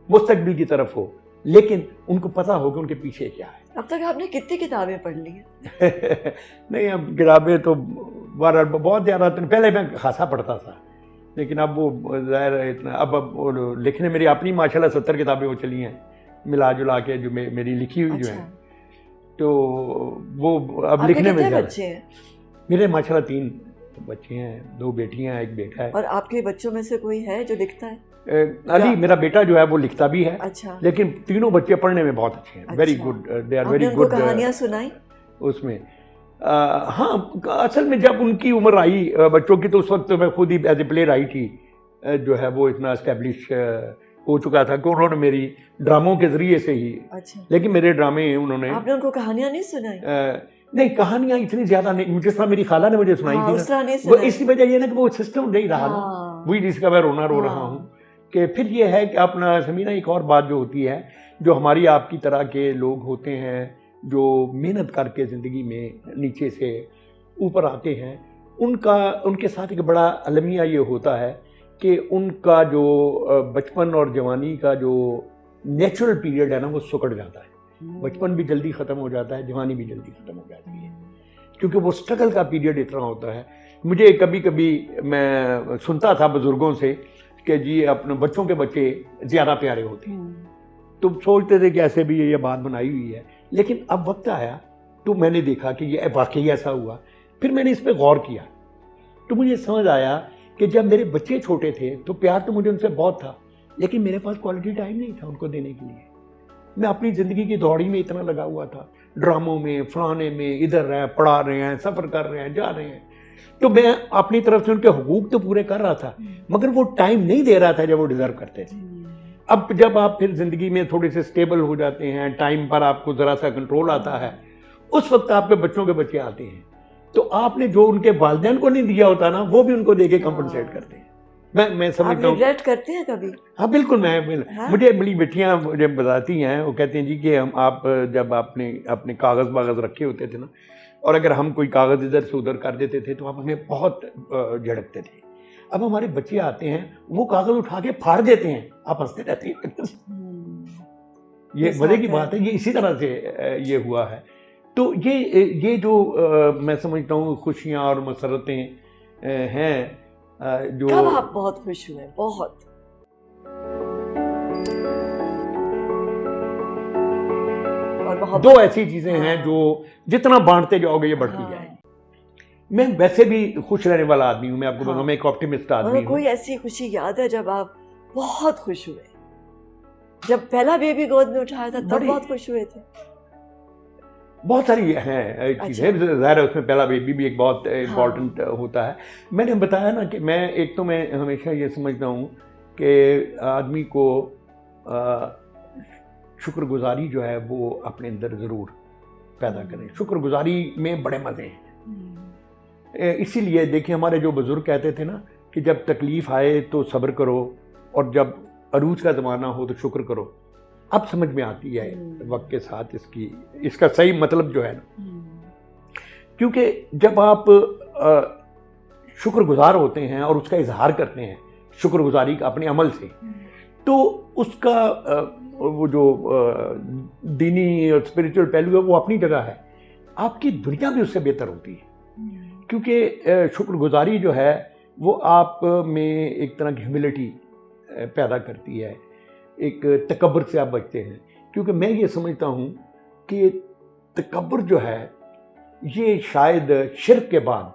मुस्तकबिल की तरफ हो, लेकिन उनको पता हो कि उनके पीछे क्या है। अब तक आपने कितनी किताबें पढ़ ली हैं? नहीं, अब किताबें तो बहुत ज़्यादा, पहले मैं खासा पढ़ता था, लेकिन अब वो ज़ाहिर है इतना अब लिखने मेरी अपनी माशाल्लाह 70 किताबें हो चली हैं मिला जुला के, जो मेरी लिखी हुई जो है। तो वो अब लिखने में बच्चे हैं? मेरे माशाल्लाह 3 बच्चे हैं, 2 बेटियां, 1 बेटा है। और आपके बच्चों में से कोई है जो लिखता है? अली मेरा बेटा जो है वो लिखता भी है। अच्छा। लेकिन तीनों बच्चे पढ़ने में बहुत अच्छे हैं, very good, they are very good. कहानियां सुनाई उसमें? हाँ, असल में जब उनकी उम्र आई बच्चों की, तो उस वक्त मैं खुद ही एज ए प्ले राइटर जो है वो इतना एस्टेब्लिश हो चुका था कि उन्होंने मेरी ड्रामों के जरिए से ही। अच्छा। लेकिन मेरे ड्रामे उन्होंने, आपने उनको कहानियां नहीं सुनाई? नहीं, कहानियां इतनी ज्यादा नहीं, जिस तरह मेरी खाला ने मुझे सुनाई थी, वो इसी वजह ये ना कि वो सिस्टम नहीं रहा ना, वही जिसका मैं रोना रो रहा हूँ। कि फिर ये है कि अपना समीना, एक और बात जो होती है, जो हमारी आपकी तरह के लोग होते हैं जो मेहनत करके ज़िंदगी में नीचे से ऊपर आते हैं, उनके साथ एक बड़ा अलमिया ये होता है कि उनका जो बचपन और जवानी का जो नेचुरल पीरियड है ना, वो सुकड़ जाता है। बचपन भी जल्दी ख़त्म हो जाता है, जवानी भी जल्दी ख़त्म हो जाती है, क्योंकि वो स्ट्रगल का पीरियड इतना होता है। मुझे कभी कभी मैं सुनता था बुज़ुर्गों से कि जी अपने बच्चों के बच्चे ज़्यादा प्यारे होते हैं, तो सोचते थे कि ऐसे भी ये बात बनाई हुई है। लेकिन अब वक्त आया तो मैंने देखा कि ये वाकई ऐसा हुआ। फिर मैंने इस पर गौर किया तो मुझे समझ आया कि जब मेरे बच्चे छोटे थे तो प्यार तो मुझे उनसे बहुत था, लेकिन मेरे पास क्वालिटी टाइम नहीं था उनको देने के लिए। मैं अपनी ज़िंदगी की दौड़ी में इतना लगा हुआ था, ड्रामों में, फलाने में, इधर रहे, पढ़ा रहे हैं, सफ़र कर रहे हैं, जा रहे हैं। तो मैं अपनी तरफ से उनके हुकूक तो पूरे कर रहा था, मगर वो टाइम नहीं दे रहा था जब वो डिज़र्व करते थे। अब जब आप फिर ज़िंदगी में थोड़े से स्टेबल हो जाते हैं, टाइम पर आपको ज़रा सा कंट्रोल आता है, उस वक्त आपके बच्चों के बच्चे आते हैं, तो आपने जो उनके वालिदैन को नहीं दिया होता ना, वो भी उनको दे के कंपनसेट करते हैं। मैं समझता हूँ। रिग्रेट करते हैं कभी? हाँ बिल्कुल, मुझे बड़ी बेटियाँ मुझे बताती हैं, वो कहती हैं जी कि हम आप जब आपने अपने कागज़ वागज़ रखे होते थे ना, और अगर हम कोई कागज़ इधर से उधर कर देते थे तो आप हमें बहुत झड़कते थे। अब हमारे बच्चे आते हैं, वो कागज़ उठा के फाड़ देते हैं, आप हंसते रहते हैं। ये मज़े की बात है, ये इसी तरह से ये हुआ है। तो ये जो मैं समझता हूँ खुशियाँ और मसरतें हैं जो। कब आप बहुत खुश हुए? बहुत और बहुत दो ऐसी चीजें हैं जो जितना बांटते जाओगे ये बढ़ती जाएगी। मैं वैसे भी खुश रहने वाला आदमी हूँ, मैं आपको बताऊँ, मैं एक ऑप्टिमिस्ट आदमी हूँ। कोई ऐसी खुशी याद है जब आप बहुत खुश हुए? जब पहला बेबी गोद में उठाया था तब बहुत खुश हुए थे? बहुत सारी हैं चीज़ें, ज़ाहिर है उसमें पहला बेबी भी एक बहुत इम्पॉर्टेंट होता है। मैंने बताया ना कि मैं हमेशा ये समझता हूँ कि आदमी को शुक्रगुजारी जो है वो अपने अंदर ज़रूर पैदा करें। शुक्रगुजारी में बड़े मज़े हैं। इसीलिए देखिए हमारे जो बुज़ुर्ग कहते थे ना कि जब तकलीफ़ आए तो सब्र करो और जब अरूज का ज़माना हो तो शुक्र करो। अब समझ में आती है वक्त के साथ इसका सही मतलब जो है ना, क्योंकि जब आप शुक्रगुजार होते हैं और उसका इजहार करते हैं शुक्रगुजारी का अपने अमल से, तो उसका वो जो दीनी और स्पिरिचुअल पहलू है वो अपनी जगह है। आपकी दुनिया भी उससे बेहतर होती है, क्योंकि शुक्रगुजारी जो है वो आप में एक तरह की ह्यूमिलिटी पैदा करती है, एक तकब्बुर से आप बचते हैं। क्योंकि मैं ये समझता हूँ कि तकब्बुर जो है ये शायद शिर्क के बाद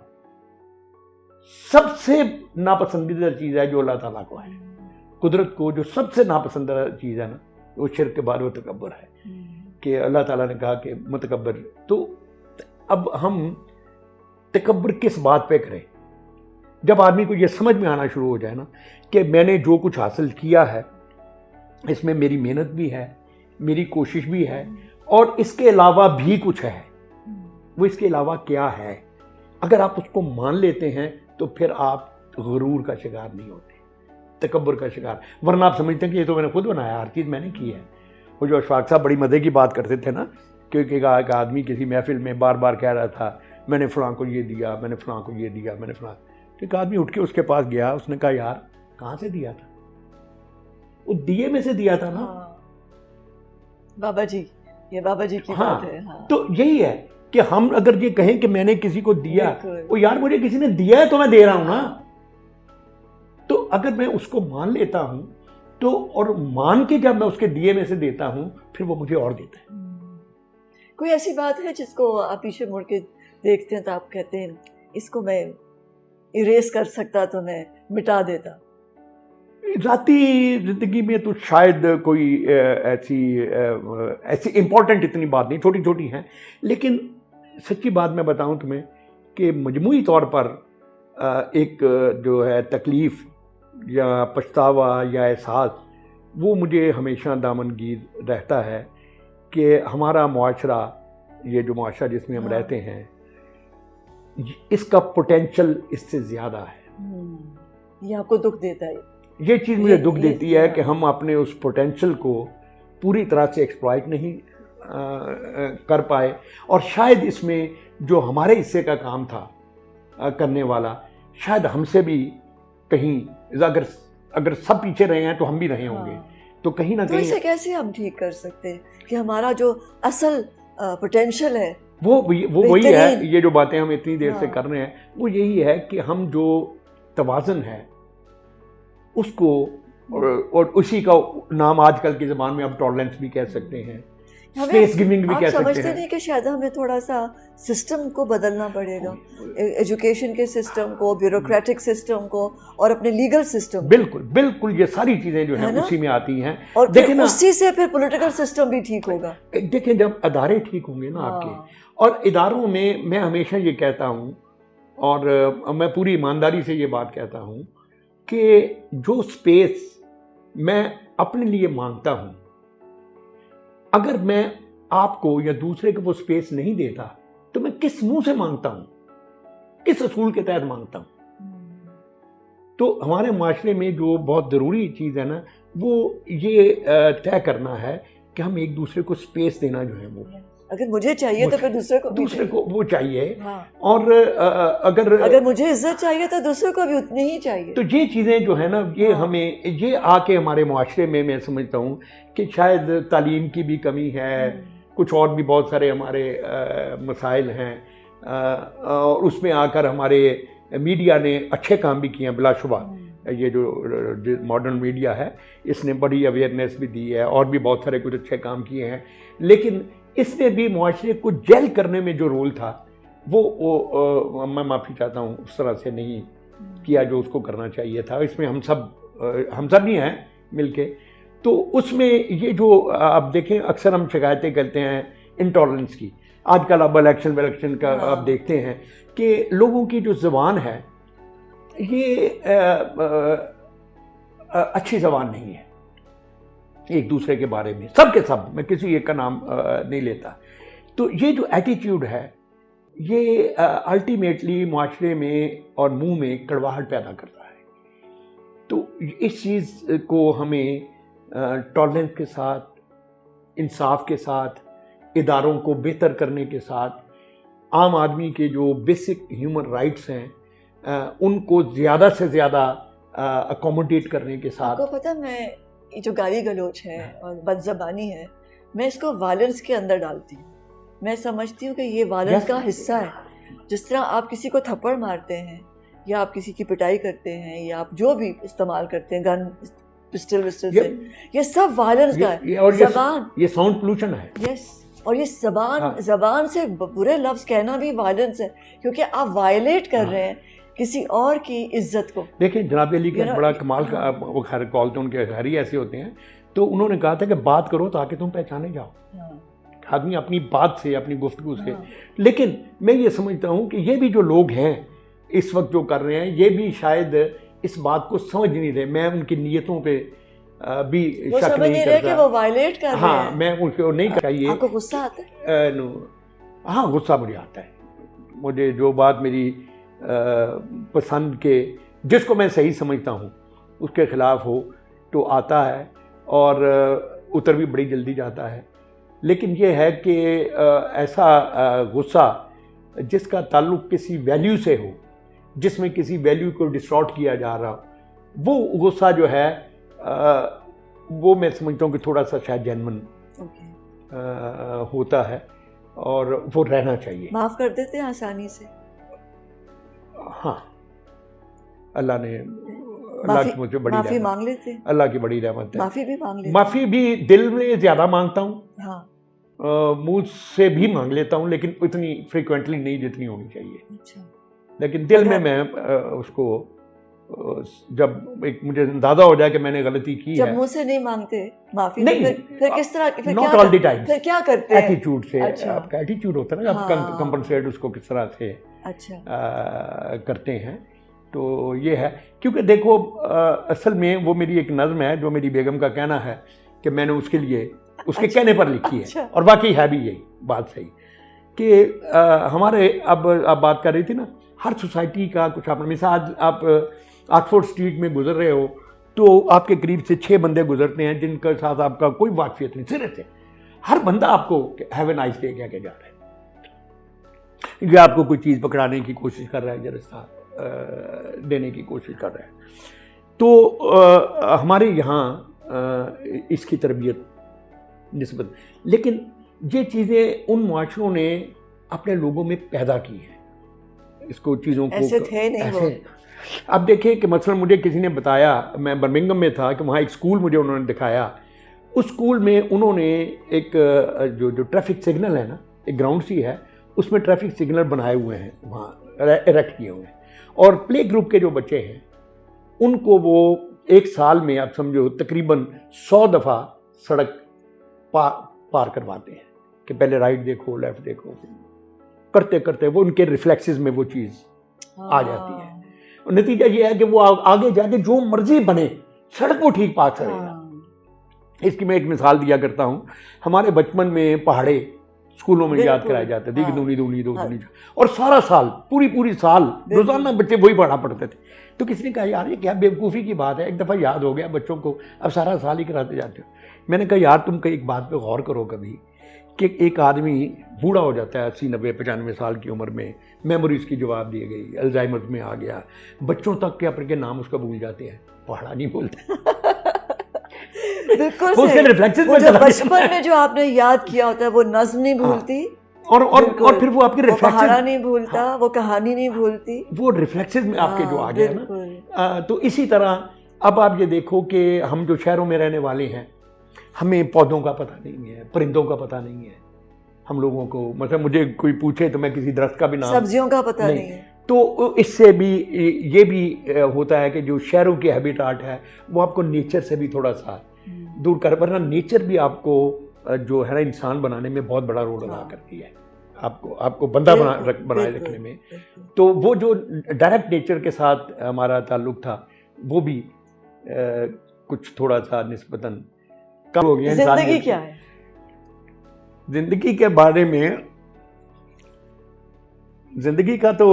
सबसे नापसंदीदा चीज़ है जो अल्लाह ताला को है। कुदरत को जो सबसे नापसंदीदा चीज़ है ना, वो शिर्क के बाद वो तकब्बुर है कि अल्लाह ताला ने कहा कि मुतकब्बिर। तो अब हम तकब्बुर किस बात पे करें? जब आदमी को ये समझ में आना शुरू हो जाए ना कि मैंने जो कुछ हासिल किया है इसमें मेरी मेहनत भी है, मेरी कोशिश भी है, और इसके अलावा भी कुछ है। वो इसके अलावा क्या है, अगर आप उसको मान लेते हैं तो फिर आप गुरूर का शिकार नहीं होते, तकब्बुर का शिकार। वरना आप समझते हैं कि ये तो मैंने खुद बनाया, हर चीज़ मैंने की है। वो जो अशफाक साहब बड़ी मज़े की बात करते थे ना, क्योंकि एक आदमी किसी महफिल में बार बार कह रहा था मैंने फ़लाँ को ये दिया, मैंने फ़लाँ को ये दिया, मैंने फ़लाँ। एक आदमी उठ के उसके पास गया, उसने कहा यार कहाँ से दिया था? वो दिए में से दिया था ना। बाबा जी, ये बाबा जी की बात है। तो यही है कि हम अगर ये कहें कि मैंने किसी को दिया, वो यार मुझे किसी ने दिया है तो मैं दे रहा हूं ना। तो अगर मैं उसको मान लेता हूं तो, और मान के जब मैं उसके दिए में से देता हूं फिर वो मुझे और देता है। कोई ऐसी बात है जिसको आप पीछे मुड़ के देखते हैं तो आप कहते हैं इसको मैं इरेज कर सकता तो मैं मिटा देता? ज़ाती ज़िंदगी में तो शायद कोई ऐसी इम्पोर्टेंट इतनी बात नहीं, छोटी छोटी हैं। लेकिन सच्ची बात मैं बताऊं तुम्हें कि मजमूई तौर पर एक जो है तकलीफ़ या पछतावा या एहसास, वो मुझे हमेशा दामनगीर रहता है कि हमारा मुआशरा, ये जो मुआशरा जिसमें हम रहते हैं, इसका पोटेंशल इससे ज़्यादा है। ये आपको दुख देता है? ये चीज़ मुझे दुख देती है कि हम अपने उस पोटेंशियल को पूरी तरह से एक्सप्लॉइट नहीं कर पाए, और शायद इसमें जो हमारे हिस्से का काम था करने वाला, शायद हमसे भी कहीं, अगर सब पीछे रहे हैं तो हम भी रहे होंगे। तो कहीं ना कहीं इसे कैसे हम ठीक कर सकते हैं कि हमारा जो असल पोटेंशियल है वो वही है। ये जो बातें हम इतनी देर से कर रहे हैं वो यही है कि हम जो तवाज़ुन है उसको, और उसी का नाम आजकल की ज़बान में आप टॉलरेंस भी कह सकते हैं, स्पेस गिविंग भी कह सकते हैं। आप समझते नहीं कि शायद हमें थोड़ा सा सिस्टम को बदलना पड़ेगा, एजुकेशन के सिस्टम को, ब्यूरोक्रेटिक सिस्टम को, और अपने लीगल सिस्टम? बिल्कुल बिल्कुल, ये सारी चीज़ें जो हैं उसी में आती हैं। और देखिए उसी से फिर पॉलिटिकल सिस्टम भी ठीक होगा। देखिए जब अदारे ठीक होंगे ना आपके, और इदारों में मैं हमेशा ये कहता हूँ, और मैं पूरी ईमानदारी से ये बात कहता हूँ कि जो स्पेस मैं अपने लिए मांगता हूँ, अगर मैं आपको या दूसरे को वो स्पेस नहीं देता तो मैं किस मुंह से मांगता हूँ, किस असूल के तहत मांगता हूँ? तो हमारे माशरे में जो बहुत ज़रूरी चीज़ है ना, वो ये तय करना है कि हम एक दूसरे को स्पेस देना जो है वो, अगर मुझे चाहिए तो फिर दूसरे को वो चाहिए। हाँ। और अगर मुझे इज्जत चाहिए तो दूसरे को भी उतनी ही चाहिए। तो ये चीज़ें जो है ना, ये हाँ। हमें ये आके हमारे माशरे में मैं समझता हूँ कि शायद तालीम की भी कमी है, कुछ और भी बहुत सारे हमारे मसाइल हैं, और उसमें आकर हमारे मीडिया ने अच्छे काम भी किए हैं बिलाशुबा। ये जो मॉडर्न मीडिया है इसने बड़ी अवेयरनेस भी दी है और भी बहुत सारे कुछ अच्छे काम किए हैं, लेकिन इसने भी मुआशरे को जेल करने में जो रोल था वो मैं माफ़ी चाहता हूँ उस तरह से नहीं किया जो उसको करना चाहिए था। इसमें हम सब ही हैं मिलके। तो उसमें ये जो आप देखें, अक्सर हम शिकायतें करते हैं इंटॉलरेंस की। आजकल अब इलेक्शन का आप देखते हैं कि लोगों की जो ज़बान है ये अच्छी ज़बान नहीं है एक दूसरे के बारे में, सब के सब, मैं किसी एक का नाम नहीं लेता। तो ये जो एटीट्यूड है ये अल्टीमेटली माशरे में और मुंह में कड़वाहट पैदा करता है। तो इस चीज़ को हमें टॉलरेंस के साथ, इंसाफ के साथ, इदारों को बेहतर करने के साथ, आम आदमी के जो बेसिक ह्यूमन राइट्स हैं उनको ज़्यादा से ज़्यादा अकोमोडेट करने के साथ। आपको पता, मैं ये जो गाली गलोच है और बदज़बानी है, मैं इसको वायलेंस के अंदर डालती हूँ। मैं समझती हूँ कि ये वायलेंस का हिस्सा है। जिस तरह आप किसी को थप्पड़ मारते हैं या आप किसी की पिटाई करते हैं या आप जो भी इस्तेमाल करते हैं, गन, पिस्टल से, ये सब वायलेंस का है। ज़बान, ये साउंड पोल्यूशन है। यस, और ये ज़बान से बुरे लफ्ज़ कहना भी वायलेंस है, क्योंकि आप वायलेट कर रहे हैं किसी और की इज्जत को। देखिए जनाब अली का बड़ा कमाल का, वो खैर कॉल तो उनके घर ही ऐसे होते हैं, तो उन्होंने कहा था कि बात करो ताकि तुम पहचाने जाओ। आदमी अपनी बात से, अपनी गुफ्तगू से। लेकिन मैं ये समझता हूँ कि ये भी जो लोग हैं इस वक्त जो कर रहे हैं, ये भी शायद इस बात को समझ नहीं रहे। मैं उनकी नीयतों पे भी शक नहीं करता कि वो वायलेट कर रहे हैं। हाँ, मैं उनको नहीं चाहिए। आपको गुस्सा आता है? हाँ, गुस्सा मुझे आता है। मुझे जो बात मेरी पसंद के, जिसको मैं सही समझता हूँ उसके ख़िलाफ़ हो तो आता है और उतर भी बड़ी जल्दी जाता है। लेकिन ये है कि ऐसा गुस्सा जिसका ताल्लुक़ किसी वैल्यू से हो, जिसमें किसी वैल्यू को डिस्टॉर्ट किया जा रहा हो, वो गुस्सा जो है वो मैं समझता हूँ कि थोड़ा सा शायद जेन्युइन होता है और वो रहना चाहिए। माफ़ कर देते हैं आसानी से। हाँ, अल्लाह ने, अल्लाह की मुझे बड़ी माफ़ी मांग लेते हैं। अल्लाह की बड़ी रहमत है। माफ़ी भी मांग लेते। माफ़ी भी दिल में ज़्यादा मांगता हूँ, हाँ, मुँह से भी मांग लेता हूँ, लेकिन इतनी फ्रिक्वेंटली नहीं जितनी होनी चाहिए। अच्छा। लेकिन दिल में मैं उसको, जब एक मुझे अंदाज़ा हो जाए कि मैंने गलती की है। जब मुँह से नहीं मांगते माफ़ी, नहीं, फिर किस तरह, नॉट ऑल द टाइम, फिर क्या करते हैं? एटीट्यूड से। अच्छा। आपका एटीट्यूड होता है ना, आप कंपनसेट उसको किस तरह से करते हैं। तो ये है, क्योंकि देखो असल में वो मेरी एक नज़्म है जो मेरी बेगम का कहना है कि मैंने उसके लिए, उसके कहने पर लिखी है, और बाकी है भी यही बात सही कि हमारे अब बात कर रही थी ना, हर सोसाइटी का कुछ अपना। मिसाल आप ऑक्सफोर्ड स्ट्रीट में गुजर रहे हो तो आपके करीब से 6 बंदे गुजरते हैं जिनके साथ आपका कोई वाकफियत नहीं, सिरे से हर बंदा आपको हैव ए नाइस डे कह के जा रहा है, या आपको कोई चीज़ पकड़ाने की कोशिश कर रहा है, या रास्ता देने की कोशिश कर रहा है। तो हमारे यहाँ इसकी तरबियत निस्बत, लेकिन ये चीज़ें उन मुआशरों ने अपने लोगों में पैदा की है, इसको चीज़ों को ऐसे थे नहीं वो। अब देखिए कि मसलन मुझे किसी ने बताया, मैं बर्मिंघम में था, कि वहाँ एक स्कूल मुझे उन्होंने दिखाया। उस स्कूल में उन्होंने एक जो ट्रैफिक सिग्नल है ना, एक ग्राउंड सी है, उसमें ट्रैफिक सिग्नल बनाए हुए हैं, वहाँ इरेक्ट किए हुए हैं, और प्ले ग्रुप के जो बच्चे हैं उनको वो एक साल में आप समझो तकरीबन 100 दफ़ा सड़क पार करवाते हैं कि पहले राइट देखो, लेफ्ट देखो, करते करते वो उनके रिफ्लेक्सेस में वो चीज़ आ जाती है। नतीजा ये है कि वो आगे जाके जो मर्जी बने सड़क को ठीक पास करेगा। इसकी मैं एक मिसाल दिया करता हूँ। हमारे बचपन में पहाड़े स्कूलों में याद कराए जाते थे, दूनी दूनी दो दूनी, और सारा साल पूरी साल रोजाना बच्चे वही पढ़ा पढ़ते थे। तो किसी ने कहा यार ये क्या बेवकूफ़ी की बात है, एक दफ़ा याद हो गया बच्चों को, अब सारा साल ही कराते जाते हो। मैंने कहा यार तुम कई एक बात पे गौर करो कभी कि एक आदमी बूढ़ा हो जाता है 80 90 95 साल की उम्र में, मेमोरीज की जवाब दी गई, अल्जाइमर में आ गया, बच्चों तक के अपने नाम उसका भूल जाते हैं, पढ़ा नहीं भूलते। बिल्कुल वो जो बचपन में जो आपने याद किया होता है वो नज्म नहीं भूलती, और फिर वो आपके रिफ्लेक्सेस नहीं भूलता, वो कहानी नहीं भूलती, वो रिफ्लेक्सेस में आपके जो आ गया ना। तो इसी तरह अब आप ये देखो कि हम जो शहरों में रहने वाले हैं, हमें पौधों का पता नहीं है, परिंदों का पता नहीं है। हम लोगों को मतलब मुझे कोई पूछे तो मैं किसी दरख्त का भी नाम, सब्जियों का पता नहीं है। तो इससे भी ये भी होता है कि जो शहरों की हैबिटाट है वो आपको नेचर से भी थोड़ा सा दूर कर, वरना नेचर भी आपको जो है ना इंसान बनाने में बहुत बड़ा रोल अदा करती है, आपको बंदा बनाए रखने में। तो वो जो डायरेक्ट नेचर के साथ हमारा ताल्लुक था वो भी कुछ थोड़ा सा निस्बतन कम हो गया। जिंदगी क्या है? जिंदगी के बारे में, जिंदगी का तो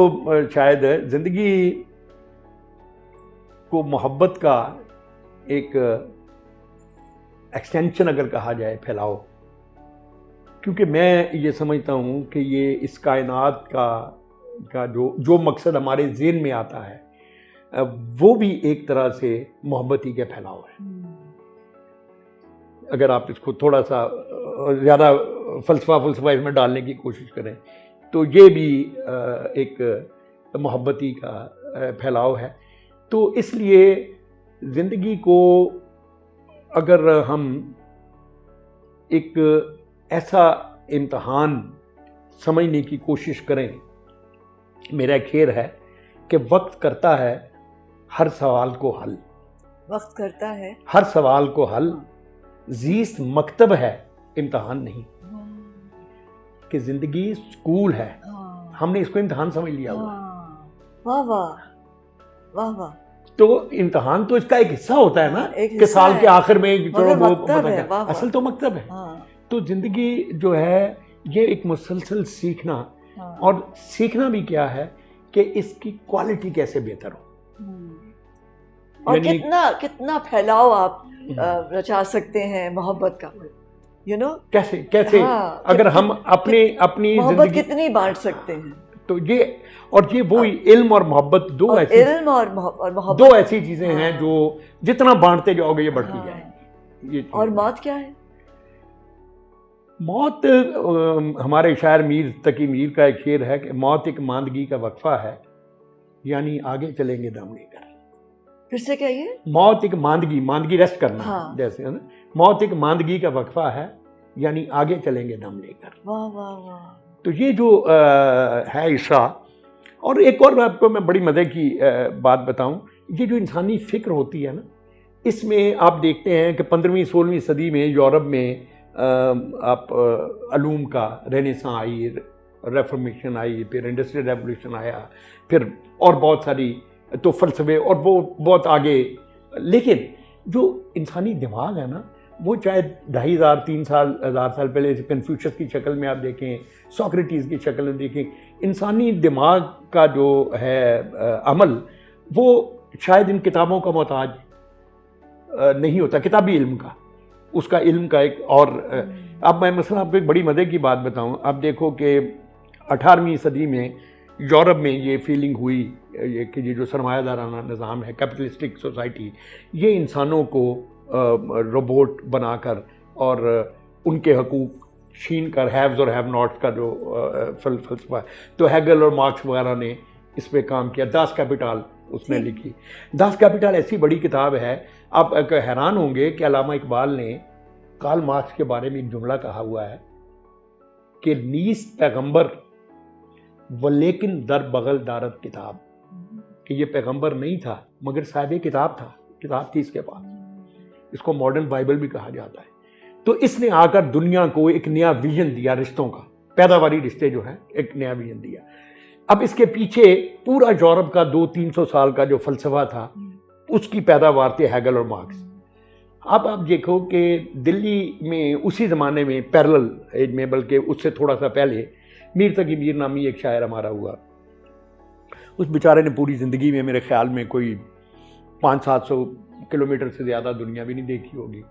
शायद जिंदगी को मोहब्बत का एक एक्सटेंशन अगर कहा जाए, फैलाओ, क्योंकि मैं ये समझता हूँ कि ये इस कायनात का जो मकसद हमारे ज़हन में आता है वो भी एक तरह से मोहब्बत ही के फैलाव है। अगर आप इसको थोड़ा सा ज़्यादा फ़लसफ़ा इसमें डालने की कोशिश करें तो ये भी एक मोहब्बती का फैलाव है। तो इसलिए ज़िंदगी को अगर हम एक ऐसा इम्तहान समझने की कोशिश करें, मेरा ख़ैर है कि वक्त करता है हर सवाल को हल, वक्त करता है हर सवाल को हल, ज़ीस्त मकतब है इम्तहान नहीं, कि ज़िंदगी स्कूल है, हमने इसको इम्तहान समझ लिया हुआ। वाह वाह वाह वाह। तो इम्तहान तो इसका एक हिस्सा होता है ना, कि साल के आखिर में वो असल तो मकतब है। तो ज़िंदगी जो है ये एक मुसलसल सीखना, और सीखना भी क्या है कि इसकी क्वालिटी कैसे बेहतर हो, और कितना फैलाव आप रचा सकते हैं मोहब्बत का, कैसे अगर हम अपनी मोहब्बत कितनी बांट सकते हैं। तो ये वही इल्म और मोहब्बत इल्म और मोहब्बत दो ऐसी चीजें हैं जो जितना बांटते जाओगे ये बढ़ती जाएगी। और मौत क्या है? मौत हमारे शायर मीर तकी मीर का एक शेर है कि मौत एक मांदगी का वक्फा है, यानी आगे चलेंगे दम लेकर। फिर से कहिए। मौत एक मांदगी रेस्ट करना, जैसे है ना, मौत एक मांदगी का वक्फा है, यानी आगे चलेंगे दम लेकर। वाह वाह वाह। तो ये जो है इशा। और एक और आपको मैं बड़ी मज़े की बात बताऊं, ये जो इंसानी फ़िक्र होती है ना, इसमें आप देखते हैं कि 15वीं 16वीं सदी में यूरोप में आप अलूम का रेनेसां आई, रेफॉर्मेशन आई, फिर इंडस्ट्रियल रेवोल्यूशन आया, फिर और बहुत सारी तो फ़लसफ़े और वो बहुत आगे। लेकिन जो इंसानी दिमाग है ना, वो चाहे 2500-3000 साल पहले कन्फ्यूशस की शक्ल में आप देखें, सोक्रेटिस की शक्ल में देखें, इंसानी दिमाग का जो है अमल, वो शायद इन किताबों का मोहताज नहीं होता, किताबी इल्म का, उसका इल्म का एक और। अब मैं मसला आपको एक बड़ी मज़े की बात बताऊं, आप देखो कि 18वीं सदी में यूरोप में ये फीलिंग हुई कि ये जो सरमायादाराना निज़ाम है, कैपिटलिस्टिक सोसाइटी, ये इंसानों को रोबोट बनाकर और उनके हकूक़ छीन कर, हैव्स और हैव नॉट्स का जो फलसफा, तो हेगल और मार्क्स वगैरह ने इस पे काम किया। दास कैपिटल उसने लिखी। दास कैपिटल ऐसी बड़ी किताब है, आप हैरान होंगे कि अल्लामा इकबाल ने कार्ल मार्क्स के बारे में एक जुमला कहा हुआ है कि नीस्त पैगंबर व लेकिन दर बगल दारत किताब, कि ये पैगंबर नहीं था मगर साहिब किताब था, किताब थी इसके पास। इसको मॉडर्न बाइबल भी कहा जाता है। तो इसने आकर दुनिया को एक नया विजन दिया, रिश्तों का, पैदावारी रिश्ते जो हैं, एक नया विजन दिया। अब इसके पीछे पूरा यूरोप का 200-300 साल का जो फलसफा था, उसकी पैदावार थे हेगल और मार्क्स। अब आप देखो कि दिल्ली में उसी ज़माने में पैरेलल एज में, बल्कि उससे थोड़ा सा पहले, मीर तकी मीर नामी एक शायर हमारा हुआ। उस बेचारे ने पूरी ज़िंदगी में मेरे ख्याल में कोई 500-700 किलोमीटर से ज़्यादा दुनिया भी नहीं देखी होगी।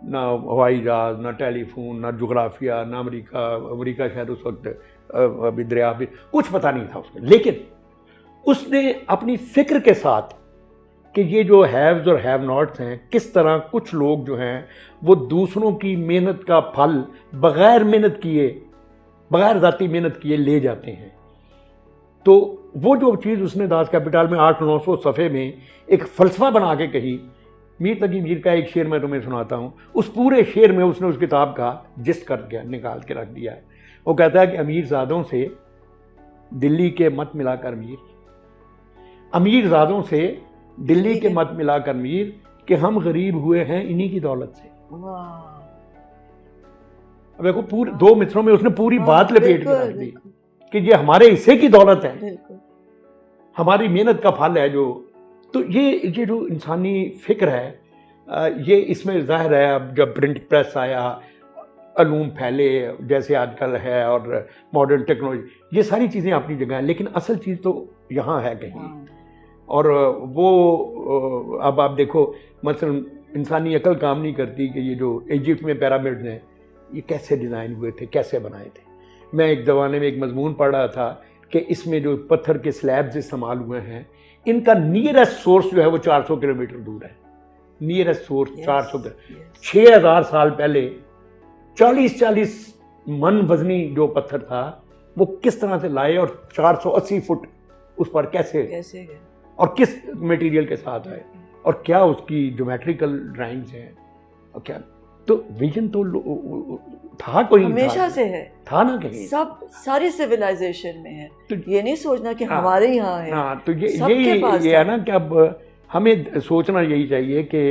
ना हवाई जहाज़, ना टेलीफोन, ना जोग्राफिया, ना अमेरिका शायद उस वक्त अभी दरिया भी कुछ पता नहीं था उसको। लेकिन उसने अपनी फ़िक्र के साथ कि ये जो हैव्स और हैव नॉट्स हैं, किस तरह कुछ लोग जो हैं वो दूसरों की मेहनत का फल बग़ैर मेहनत किए, बग़ैर ज़ाती मेहनत किए ले जाते हैं। तो वो जो चीज़ उसने दास कैपिटल में 800-900 सफ़े में एक फ़लसफ़ा बना के कही, मीर तकी मीर का एक शेर मैं तुम्हें सुनाता हूँ। उस पूरे शेर में उसने उस किताब का जिस्ट कर दिया, निकाल के रख दिया है। वो कहता है कि अमीरज़ादों से दिल्ली के मत मिलाकर मीर, अमीरज़ादों से दिल्ली के मत मिलाकर मीर, कि हम गरीब हुए हैं इन्हीं की दौलत से। अब देखो पूरे 2 मित्रों में उसने पूरी बात लपेट के रख दी कि ये हमारे हिस्से की दौलत है, हमारी मेहनत का फल है जो। तो ये जो इंसानी फिक्र है, ये इसमें ज़ाहिर है। अब जब प्रिंट प्रेस आया, अलूम फैले जैसे आजकल है, और मॉडर्न टेक्नोलॉजी, ये सारी चीज़ें अपनी जगह हैं, लेकिन असल चीज़ तो यहाँ है कहीं। और वो अब आप देखो, मसलन इंसानी अकल काम नहीं करती कि ये जो इजिप्ट में पिरामिड्स हैं ये कैसे डिज़ाइन हुए थे, कैसे बनाए थे। मैं एक ज़माने में एक मजमून पढ़ रहा था कि इसमें जो पत्थर के स्लैब्स इस्तेमाल हुए हैं, इनका नियरेस्ट सोर्स जो है वो 400 किलोमीटर दूर है। Nearest source 400 kilometre. 6000 साल पहले 40-40 मन वजनी जो पत्थर था वो किस तरह से लाए, और 480 फुट उस पर कैसे गए, और किस मटेरियल के साथ आए, और क्या उसकी ज्योमेट्रिकल ड्राइंग्स हैं, और क्या। तो विजन तो था, कोई हमेशा से है, था ना कहीं, सब सारी सिविलाइजेशन में है। तो ये नहीं सोचना कि हमारे यहाँ है। हाँ, तो ये है ना कि अब हमें सोचना यही चाहिए कि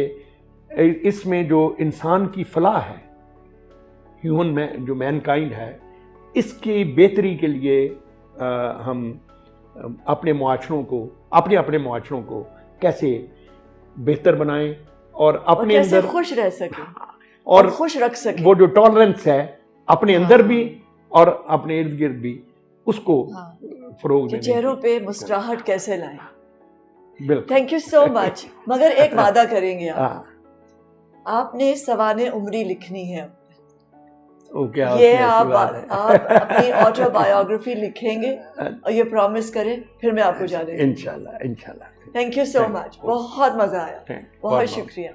इसमें जो इंसान की फलाह है, ह्यूमन में जो मैनकाइंड है, इसकी बेहतरी के लिए हम अपने मुआशरों को कैसे बेहतर बनाएं, और अपने अंदर खुश रह सके और खुश रख सके। वो जो टॉलरेंस है अपने अंदर भी और अपने इर्द गिर्द भी, उसको फरोग देने, चेहरों पे मुस्कुराहट कैसे लाएं। बिल्कुल। Thank you so much. मगर एक वादा करेंगे आपने सवाने उम्री लिखनी है। ये आप अपनी ऑटोबायोग्राफी लिखेंगे और ये प्रॉमिस करें, फिर मैं आपको जाने। इंशाल्लाह। थैंक यू सो मच, बहुत मजा आया, बहुत शुक्रिया।